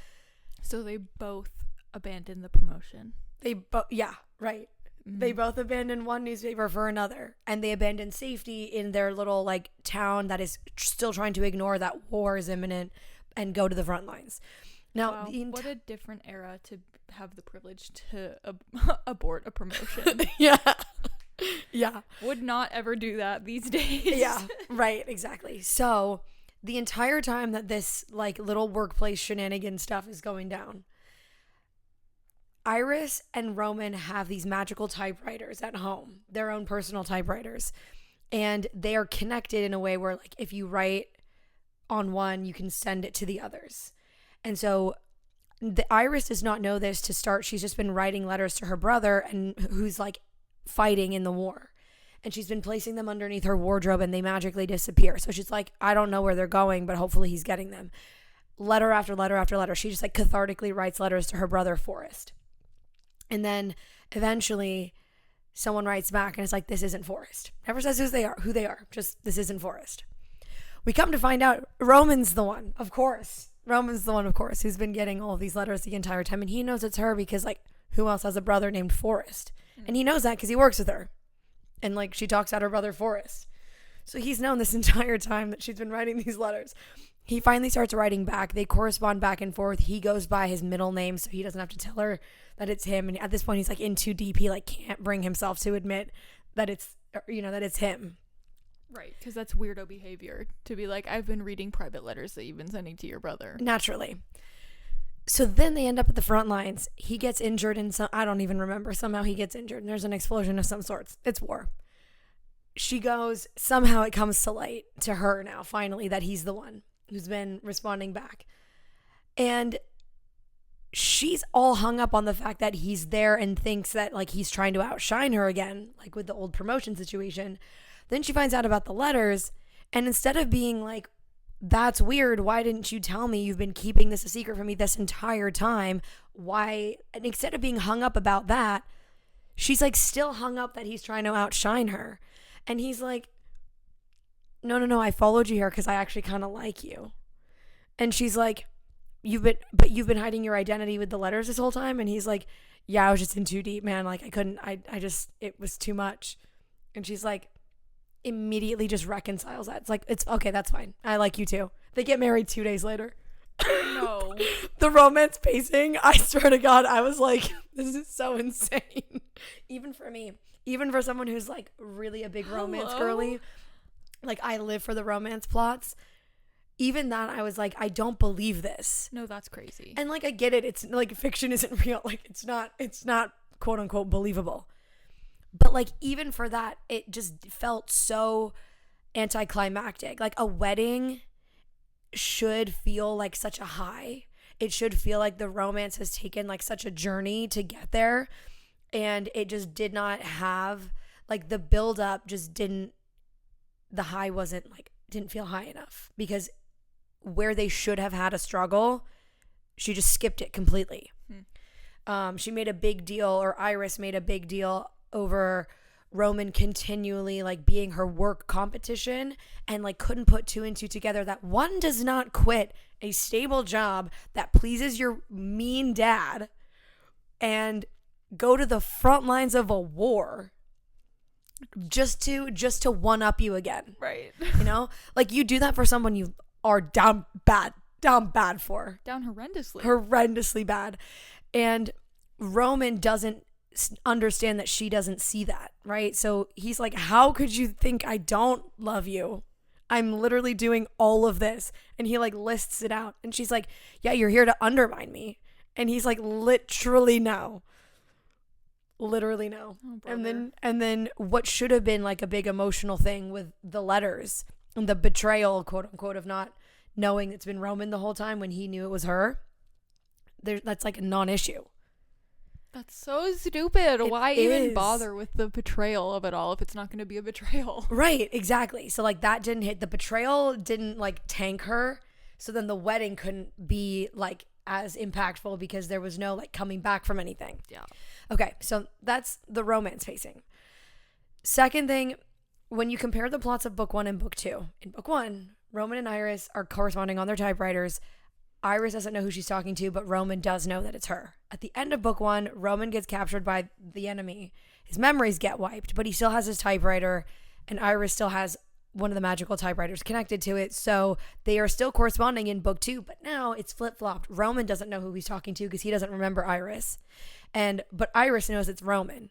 so they both abandoned the promotion. Yeah, right. They both abandoned one newspaper for another, and they abandoned safety in their little like town that is still trying to ignore that war is imminent and go to the front lines. Now, wow, what a different era to have the privilege to abort a promotion. Yeah. Would not ever do that these days. Yeah, right, exactly. So the entire time that this like little workplace shenanigan stuff is going down, Iris and Roman have these magical typewriters at home, their own personal typewriters. And they are connected in a way where like if you write on one, you can send it to the others. And so Iris does not know this to start. She's just been writing letters to her brother, and who's like fighting in the war. And she's been placing them underneath her wardrobe, and they magically disappear. So she's like, I don't know where they're going, but hopefully he's getting them. Letter after letter after letter. She just like cathartically writes letters to her brother, Forrest. And then eventually someone writes back and it's like, this isn't Forrest. Never says who they are. Just, this isn't Forrest. We come to find out Roman's the one, of course. Roman's the one, of course, who's been getting all of these letters the entire time. And he knows it's her because like, who else has a brother named Forrest? And he knows that because he works with her. And like, she talks about her brother Forrest. So he's known this entire time that she's been writing these letters. He finally starts writing back. They correspond back and forth. He goes by his middle name so he doesn't have to tell her that it's him. And at this point, he's like in too deep. He like can't bring himself to admit that it's, that it's him. Right, because that's weirdo behavior to be like, I've been reading private letters that you've been sending to your brother. Naturally. So then they end up at the front lines. He gets injured in I don't even remember. Somehow he gets injured and there's an explosion of some sorts. It's war. She goes, somehow it comes to light to her now, finally, that he's the one who's been responding back. And she's all hung up on the fact that he's there and thinks that like he's trying to outshine her again, like with the old promotion situation. Then she finds out about the letters, and instead of being like, that's weird, why didn't you tell me? You've been keeping this a secret from me this entire time. Why? And instead of being hung up about that, she's like still hung up that he's trying to outshine her. And he's like, no, I followed you here because I actually kind of like you. And she's like, you've been hiding your identity with the letters this whole time? And he's like, yeah, I was just in too deep, man. Like it was too much. And she's like, immediately just reconciles that. It's like, it's okay, that's fine. I like you too. They get married 2 days later. No. The romance pacing, I swear to God, I was like, this is so insane. Even for me. Even for someone who's like really a big romance girly. Like I live for the romance plots. Even that, I was like, I don't believe this. No, that's crazy. And like, I get it. It's like fiction isn't real. Like it's not quote unquote believable. But like, even for that, it just felt so anticlimactic. Like a wedding should feel like such a high. It should feel like the romance has taken like such a journey to get there. And it just did not have like the build up the high didn't feel high enough, because where they should have had a struggle, she just skipped it completely. She made a big deal, or Iris made a big deal over Roman continually like being her work competition, and like couldn't put two and two together that one does not quit a stable job that pleases your mean dad and go to the front lines of a war just to one up you again. Right. Like you do that for someone you are down bad for. Down horrendously. Horrendously bad. And Roman doesn't understand that she doesn't see that, right? So he's like, how could you think I don't love you? I'm literally doing all of this. And he like lists it out. And she's like, yeah, you're here to undermine me. And he's like, literally no. Literally no. Oh, and then what should have been like a big emotional thing with the letters and the betrayal, quote unquote, of not knowing it's been Roman the whole time when he knew it was her, that's like a non-issue. That's so stupid. Why even is. bother with the betrayal of it all if it's not going to be a betrayal? Right, exactly. So like that didn't hit. The betrayal didn't like tank her. So then the wedding couldn't be like as impactful because there was no like coming back from anything. Yeah. Okay, so that's the romance pacing. Second thing, when you compare the plots of book 1 and book 2, in book 1, Roman and Iris are corresponding on their typewriters. Iris doesn't know who she's talking to, but Roman does know that it's her. At the end of book 1, Roman gets captured by the enemy. His memories get wiped, but he still has his typewriter, and Iris still has one of the magical typewriters connected to it. So they are still corresponding in book 2, but now it's flip-flopped. Roman doesn't know who he's talking to because he doesn't remember Iris. But Iris knows it's Roman.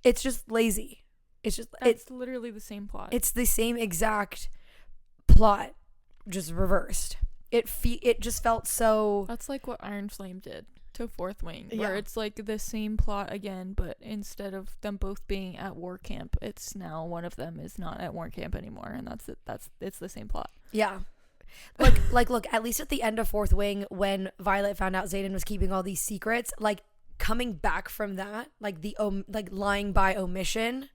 It's just lazy. It's literally the same plot. It's the same exact plot, just reversed. It just felt so. That's like what Iron Flame did to Fourth Wing, where Yeah. it's like the same plot again, but instead of them both being at war camp, it's now one of them is not at war camp anymore, and that's it. It's the same plot. Yeah. Look, at least at the end of Fourth Wing, when Violet found out Xaden was keeping all these secrets, like coming back from that, like the lying by omission,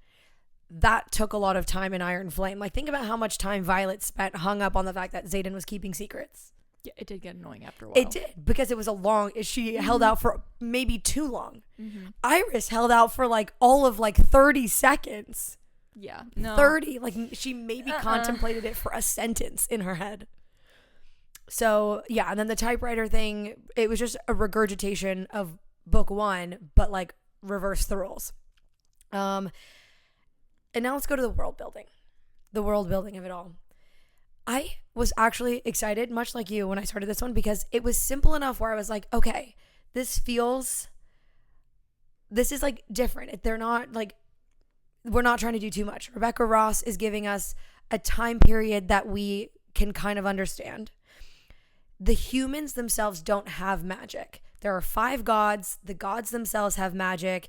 that took a lot of time in Iron Flame. Like, think about how much time Violet spent hung up on the fact that Xaden was keeping secrets. Yeah, it did get annoying after a while. It did, because it was she held out for maybe too long. Mm-hmm. Iris held out for like all of like 30 seconds. Yeah, no. 30, like she maybe contemplated it for a sentence in her head. So yeah, and then the typewriter thing, it was just a regurgitation of book 1, but like reverse the roles. And now let's go to the world building of it all. I was actually excited, much like you, when I started this one, because it was simple enough where I was like, okay, this is like different. They're not like, we're not trying to do too much. Rebecca Ross is giving us a time period that we can kind of understand. The humans themselves don't have magic. There are 5 gods. The gods themselves have magic.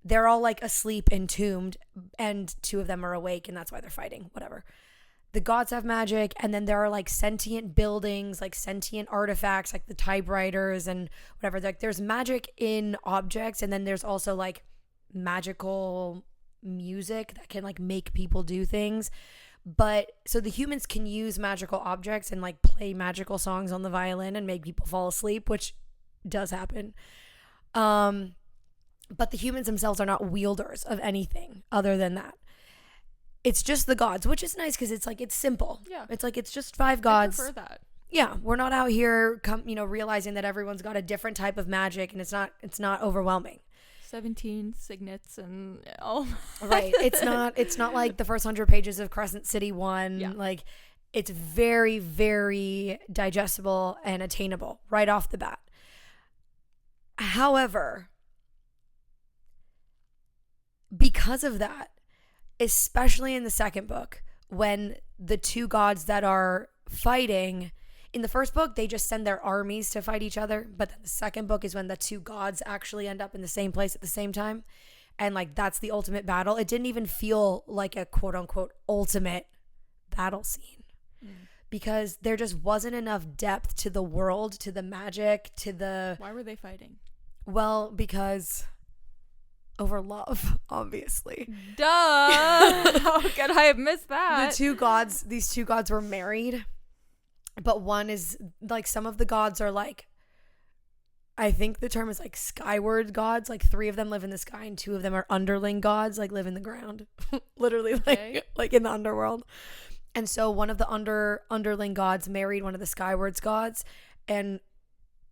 They're all like asleep, entombed, and 2 of them are awake, and that's why they're fighting, whatever. The gods have magic, and then there are like sentient buildings, like sentient artifacts, like the typewriters and whatever. Like there's magic in objects, and then there's also like magical music that can like make people do things. But so the humans can use magical objects and like play magical songs on the violin and make people fall asleep, which does happen. But the humans themselves are not wielders of anything other than that. It's just the gods, which is nice because it's like, it's simple. Yeah. It's like, it's just 5 gods. I prefer that. Yeah. We're not out here, realizing that everyone's got a different type of magic, and it's not overwhelming. 17 signets and oh. Right. It's not like the first 100 pages of Crescent City 1. Yeah. Like, it's very, very digestible and attainable right off the bat. However, because of that, especially in the second book, when the 2 gods that are fighting, in the first book, they just send their armies to fight each other. But then the second book is when the 2 gods actually end up in the same place at the same time. And like, that's the ultimate battle. It didn't even feel like a quote unquote ultimate battle scene. Because there just wasn't enough depth to the world, to the magic, to the... Why were they fighting? Well, because... over love, obviously. Duh! How could I have missed that? These 2 gods were married, but one is like, some of the gods are like, I think the term is like skyward gods. Like 3 of them live in the sky and 2 of them are underling gods, like live in the ground, literally, Okay. like in the underworld. And so one of the underling gods married one of the skywards gods and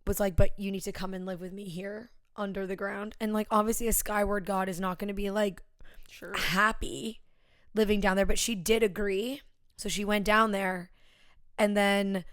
was like, but you need to come and live with me here under the ground. And like, obviously a skyward god is not going to be like happy living down there, but she did agree. So she went down there and then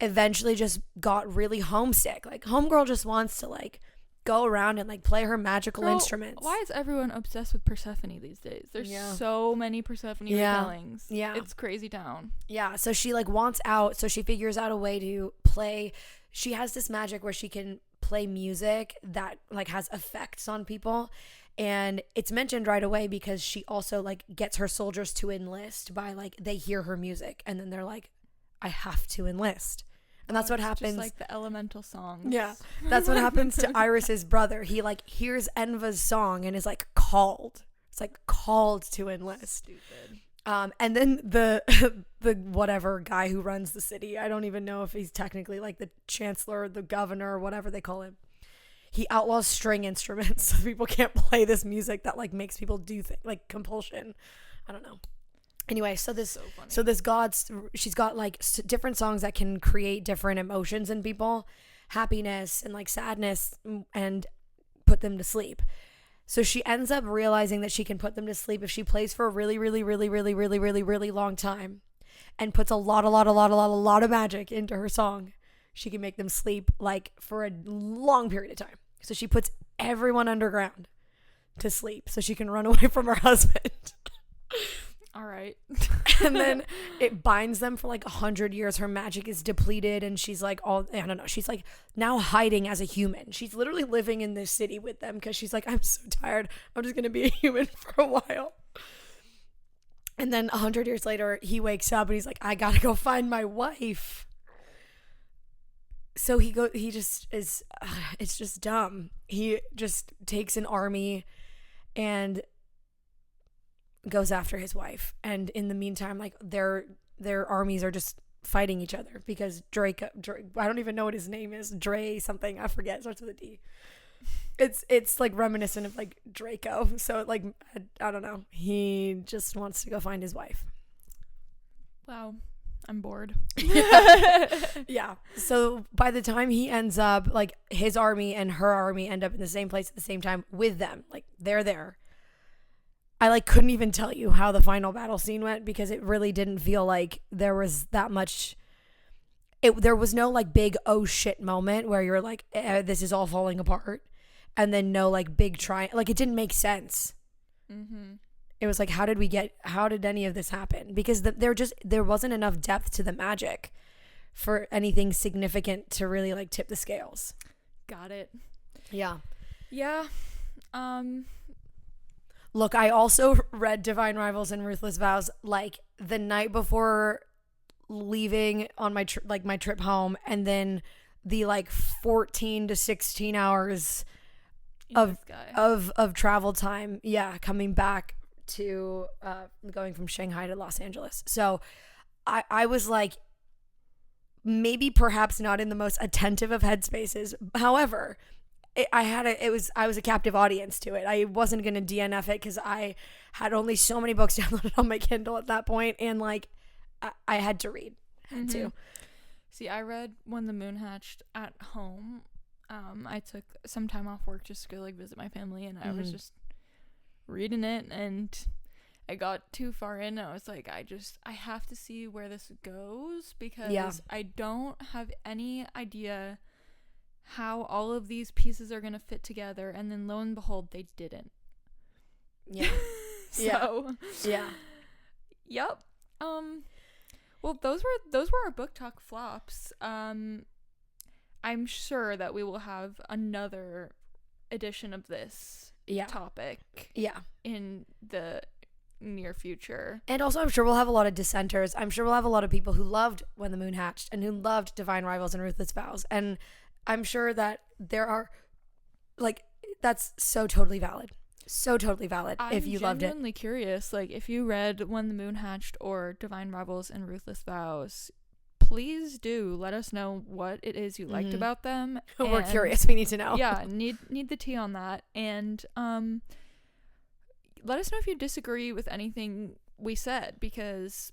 eventually just got really homesick. Like, homegirl just wants to like go around and like play her magical instruments. Why is everyone obsessed with Persephone these days? There's so many Persephone retellings. Yeah. It's crazy town. Yeah. So she like wants out. So she figures out a way to play. She has this magic where she can play music that like has effects on people. And it's mentioned right away because she also like gets her soldiers to enlist by like, they hear her music and then they're like, I have to enlist. And that's what it's happens. Just like the elemental songs. Yeah. That's what happens to Iris's brother. He like hears Enva's song and is like called. It's like called to enlist. Stupid. And then the whatever guy who runs the city, I don't even know if he's technically like the chancellor or the governor or whatever they call him. He outlaws string instruments so people can't play this music that like makes people do things like compulsion. I don't know. Anyway, so this she's got like different songs that can create different emotions in people, happiness and like sadness, and put them to sleep. So she ends up realizing that she can put them to sleep if she plays for a really, really, really, really, really, really, really long time and puts a lot of magic into her song. She can make them sleep like for a long period of time. So she puts everyone underground to sleep so she can run away from her husband. All right. And then it binds them for like 100 years. Her magic is depleted and she's like I don't know. She's like now hiding as a human. She's literally living in this city with them because she's like, I'm so tired. I'm just going to be a human for a while. And then 100 years later, he wakes up and he's like, I got to go find my wife. So he just is, it's just dumb. He just takes an army and goes after his wife, and in the meantime like their armies are just fighting each other because Drake, I don't even know what his name is, Dre something, I forget, it starts with a D. It's like reminiscent of like Draco, so like I don't know, he just wants to go find his wife. Wow, I'm bored. Yeah. So by the time he ends up, like his army and her army end up in the same place at the same time with them, like they're there. I like couldn't even tell you how the final battle scene went because it really didn't feel like there was that much. There was no like big oh shit moment where you're like this is all falling apart, and then no like big try, like it didn't make sense. Mm-hmm. It was like how did any of this happen? Because there wasn't enough depth to the magic for anything significant to really like tip the scales. Got it. Yeah. Yeah. Look, I also read Divine Rivals and Ruthless Vows like the night before leaving on my my trip home, and then the like 14 to 16 hours of travel time, coming back to going from Shanghai to Los Angeles. So I was like maybe perhaps not in the most attentive of headspaces. However, I was a captive audience to it. I wasn't going to DNF it because I had only so many books downloaded on my Kindle at that point, and like I had to read. See, I read When the Moon Hatched at home. I took some time off work just to go like visit my family, and I was just reading it, and I got too far in. I was like, I have to see where this goes because I don't have any idea how all of these pieces are gonna fit together, and then lo and behold they didn't. So yep. Well, those were our Booktok flops. I'm sure that we will have another edition of this topic in the near future. And also I'm sure we'll have a lot of dissenters. I'm sure we'll have a lot of people who loved When the Moon Hatched and who loved Divine Rivals and Ruthless Vows, and I'm sure that there are, like, that's so totally valid. So totally valid if you loved it. I'm genuinely curious, like, if you read When the Moon Hatched or Divine Rivals and Ruthless Vows, please do let us know what it is you liked about them. We're curious. We need to know. Yeah, need the tea on that. And let us know if you disagree with anything we said, because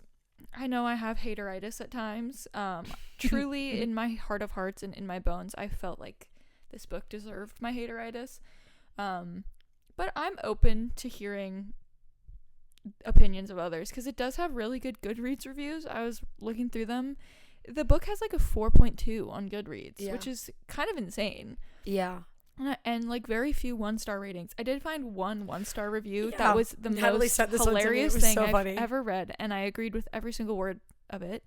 I know I have hateritis at times. Truly, in my heart of hearts and in my bones, I felt like this book deserved my hateritis. But I'm open to hearing opinions of others, because it does have really good Goodreads reviews. I was looking through them. The book has like a 4.2 on Goodreads, which is kind of insane. Yeah. And like very few 1-star ratings. I did find one 1-star review that was the most hilarious thing I've ever read, and I agreed with every single word of it.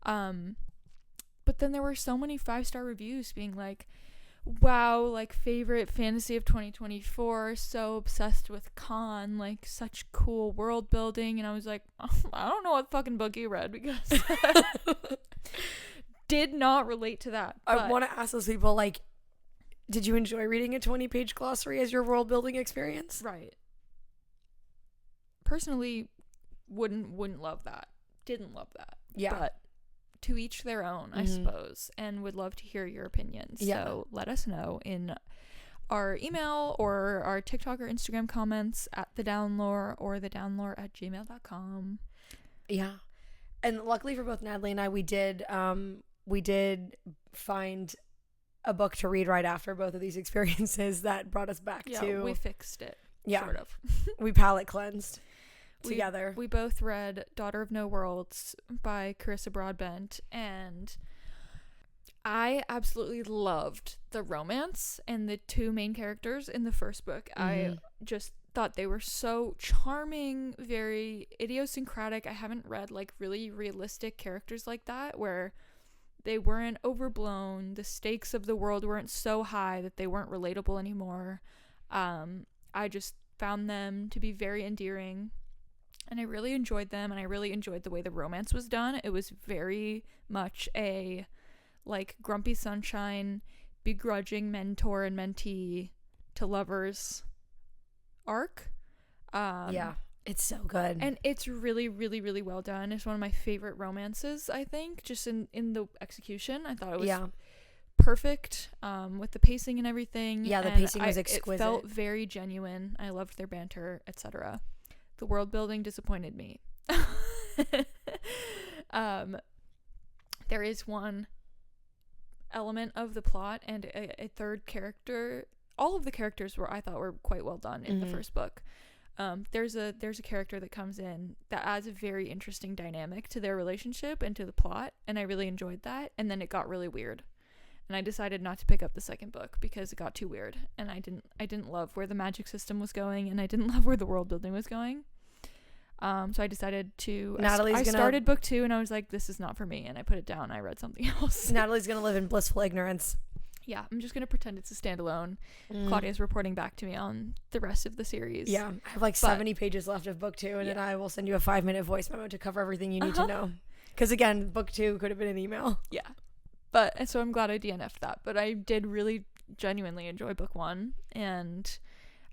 But then there were so many 5-star reviews being like, wow, like favorite fantasy of 2024, so obsessed with Khan, like such cool world building. And I was like, oh, I don't know what fucking book you read, because did not relate to that. I want to ask those people, like, did you enjoy reading a 20-page glossary as your world building experience? Right. Personally, wouldn't love that. Didn't love that. Yeah. But to each their own, I suppose, and would love to hear your opinions. Yeah. So let us know in our email or our TikTok or Instagram comments at thedownlore or thedownlore@gmail.com. Yeah. And luckily for both Natalie and I, we did find a book to read right after both of these experiences that brought us back to... we fixed it. Yeah. Sort of. We palate cleansed together. We both read Daughter of No Worlds by Carissa Broadbent, and I absolutely loved the romance and the two main characters in the first book. I just thought they were so charming, very idiosyncratic. I haven't read like really realistic characters like that, where they weren't overblown, the stakes of the world weren't so high that they weren't relatable anymore. I just found them to be very endearing, and I really enjoyed them, and I really enjoyed the way the romance was done. It was very much a like Grumpy Sunshine, begrudging mentor and mentee to lovers arc. Yeah, it's so good. And it's really, really, really well done. It's one of my favorite romances, I think, just in the execution. I thought it was perfect, with the pacing and everything. Yeah, the pacing was exquisite. It felt very genuine. I loved their banter, etc. The world building disappointed me. There is one element of the plot and a third character. All of the characters I thought were quite well done in the first book. There's a character that comes in that adds a very interesting dynamic to their relationship and to the plot, and I really enjoyed that. And then it got really weird, and I decided not to pick up the second book because it got too weird, and I didn't love where the magic system was going, and I didn't love where the world building was going. So I decided to... I started book 2, and I was like, this is not for me, and I put it down, and I read something else. Natalie's gonna live in blissful ignorance. Yeah, I'm just gonna pretend it's a standalone. Claudia's reporting back to me on the rest of the series. Yeah, I have like 70 pages left of book 2, and then I will send you a 5-minute voice memo to cover everything you need to know. Because again, book 2 could have been an email. Yeah, and so I'm glad I DNF'd that. But I did really genuinely enjoy book 1, and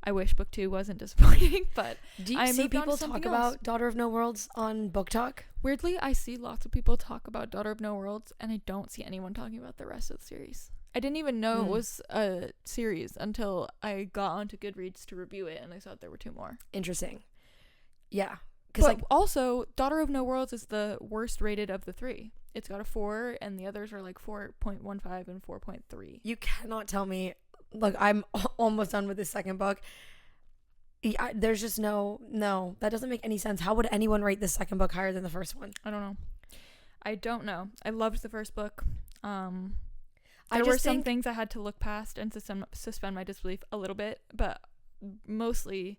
I wish book 2 wasn't disappointing. But do you see people talk about Daughter of No Worlds on Booktok? Weirdly, I see lots of people talk about Daughter of No Worlds, and I don't see anyone talking about the rest of the series. I didn't even know it was a series until I got onto Goodreads to review it, and I saw there were 2 more. Interesting. Yeah. But also, Daughter of No Worlds is the worst rated of the 3. It's got a 4, and the others are like 4.15 and 4.3. You cannot tell me. Look, I'm almost done with the second book. There's just no, that doesn't make any sense. How would anyone rate the second book higher than the first one? I don't know. I loved the first book. There were some things I had to look past and suspend my disbelief a little bit, but mostly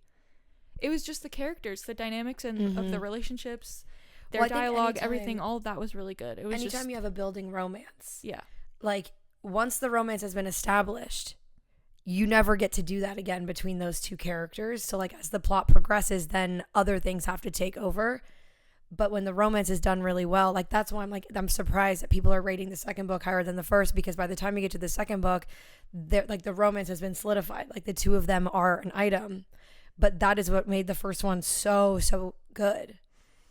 it was just the characters, the dynamics and of the relationships, their dialogue, everything, all of that was really good. It was anytime you have a building romance. Yeah. Like, once the romance has been established, you never get to do that again between those two characters. So, like, as the plot progresses, then other things have to take over. But when the romance is done really well, like, that's why I'm surprised that people are rating the second book higher than the first, because by the time you get to the second book, like, the romance has been solidified. Like, the two of them are an item. But that is what made the first one so good.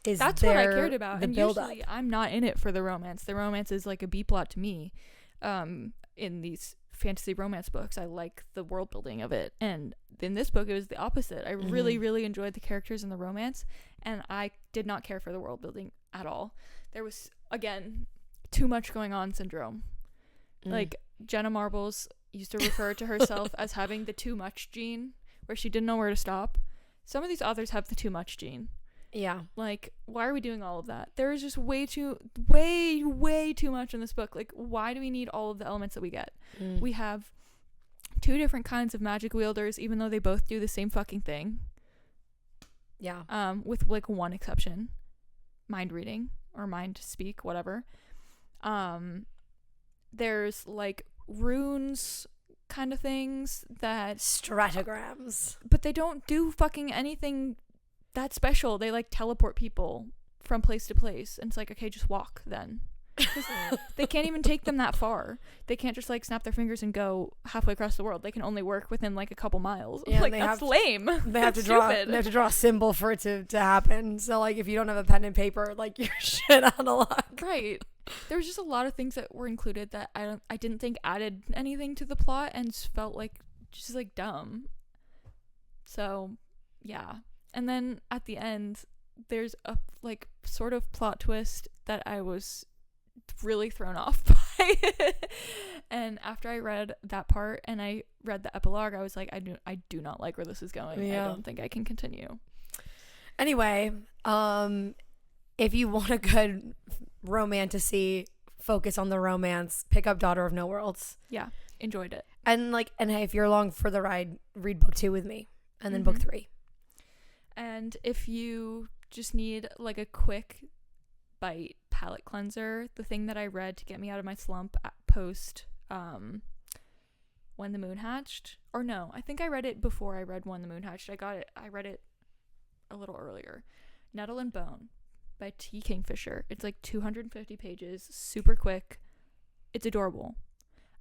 That's what I cared about. The and usually I'm not in it for the romance. The romance is like a B plot to me. In these fantasy romance books, I like the world building of it, and in this book it was the opposite. I really enjoyed the characters and the romance, and I did not care for the world building at all. There was, again, too much going on syndrome. Like, Jenna Marbles used to refer to herself as having the too much gene, where she didn't know where to stop. Some of these authors have the too much gene. Yeah. Like, why are we doing all of that? There is just way too much in this book. Like, why do we need all of the elements that we get? We have 2 different kinds of magic wielders, even though they both do the same fucking thing. Yeah. With, like, one exception. Mind reading or mind speak, whatever. There's, like, runes kind of things that... Stratograms. But they don't do fucking anything that special. They, like, teleport people from place to place, and it's like, okay, just walk then. They can't even take them that far. They can't just like snap their fingers and go halfway across the world. They can only work within like a couple miles. Yeah, like that's lame. They have to draw. They have to draw a symbol for it to happen. So like if you don't have a pen and paper, like you're shit out of luck. Right. There was just a lot of things that were included that I didn't think added anything to the plot and felt like just like dumb. So yeah. And then at the end, there's a like sort of plot twist that I was really thrown off by. And after I read that part and I read the epilogue, I was like, I do not like where this is going. Yeah. I don't think I can continue. Anyway, if you want a good romantasy, focus on the romance, pick up Daughter of No Worlds. Yeah, enjoyed it. And hey, if you're along for the ride, read book 2 with me, and then book 3. And if you just need like a quick bite palette cleanser, the thing that I read to get me out of my slump post When the Moon Hatched, or no, I think I read it before I read When the Moon Hatched. I read it a little earlier. Nettle and Bone by T. Kingfisher. It's like 250 pages, super quick. It's adorable.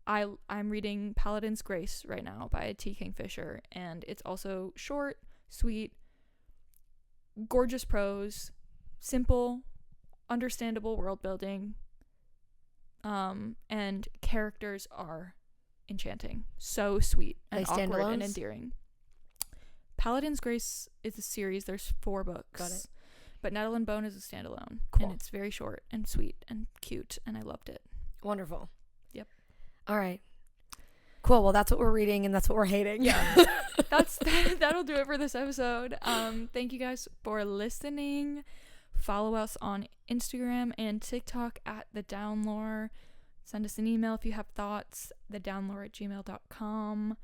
I'm reading Paladin's Grace right now by T. Kingfisher, and it's also short, sweet, gorgeous prose, simple, understandable world building, and characters are enchanting. So sweet and awkward and endearing. Paladin's Grace is a series. There's 4 books. Got it. But Nettle and Bone is a standalone. Cool. And it's very short and sweet and cute, and I loved it. Wonderful. Yep. All right. Cool. Well, that's what we're reading and that's what we're hating. Yeah. That'll do it for this episode. Thank you guys for listening. Follow us on Instagram and TikTok at thedownlore. Send us an email if you have thoughts, thedownlore@gmail.com.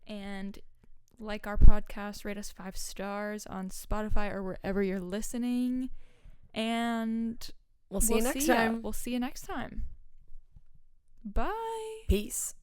And like our podcast, rate us 5 stars on Spotify or wherever you're listening. And we'll see you next time. We'll see you next time. Bye. Peace.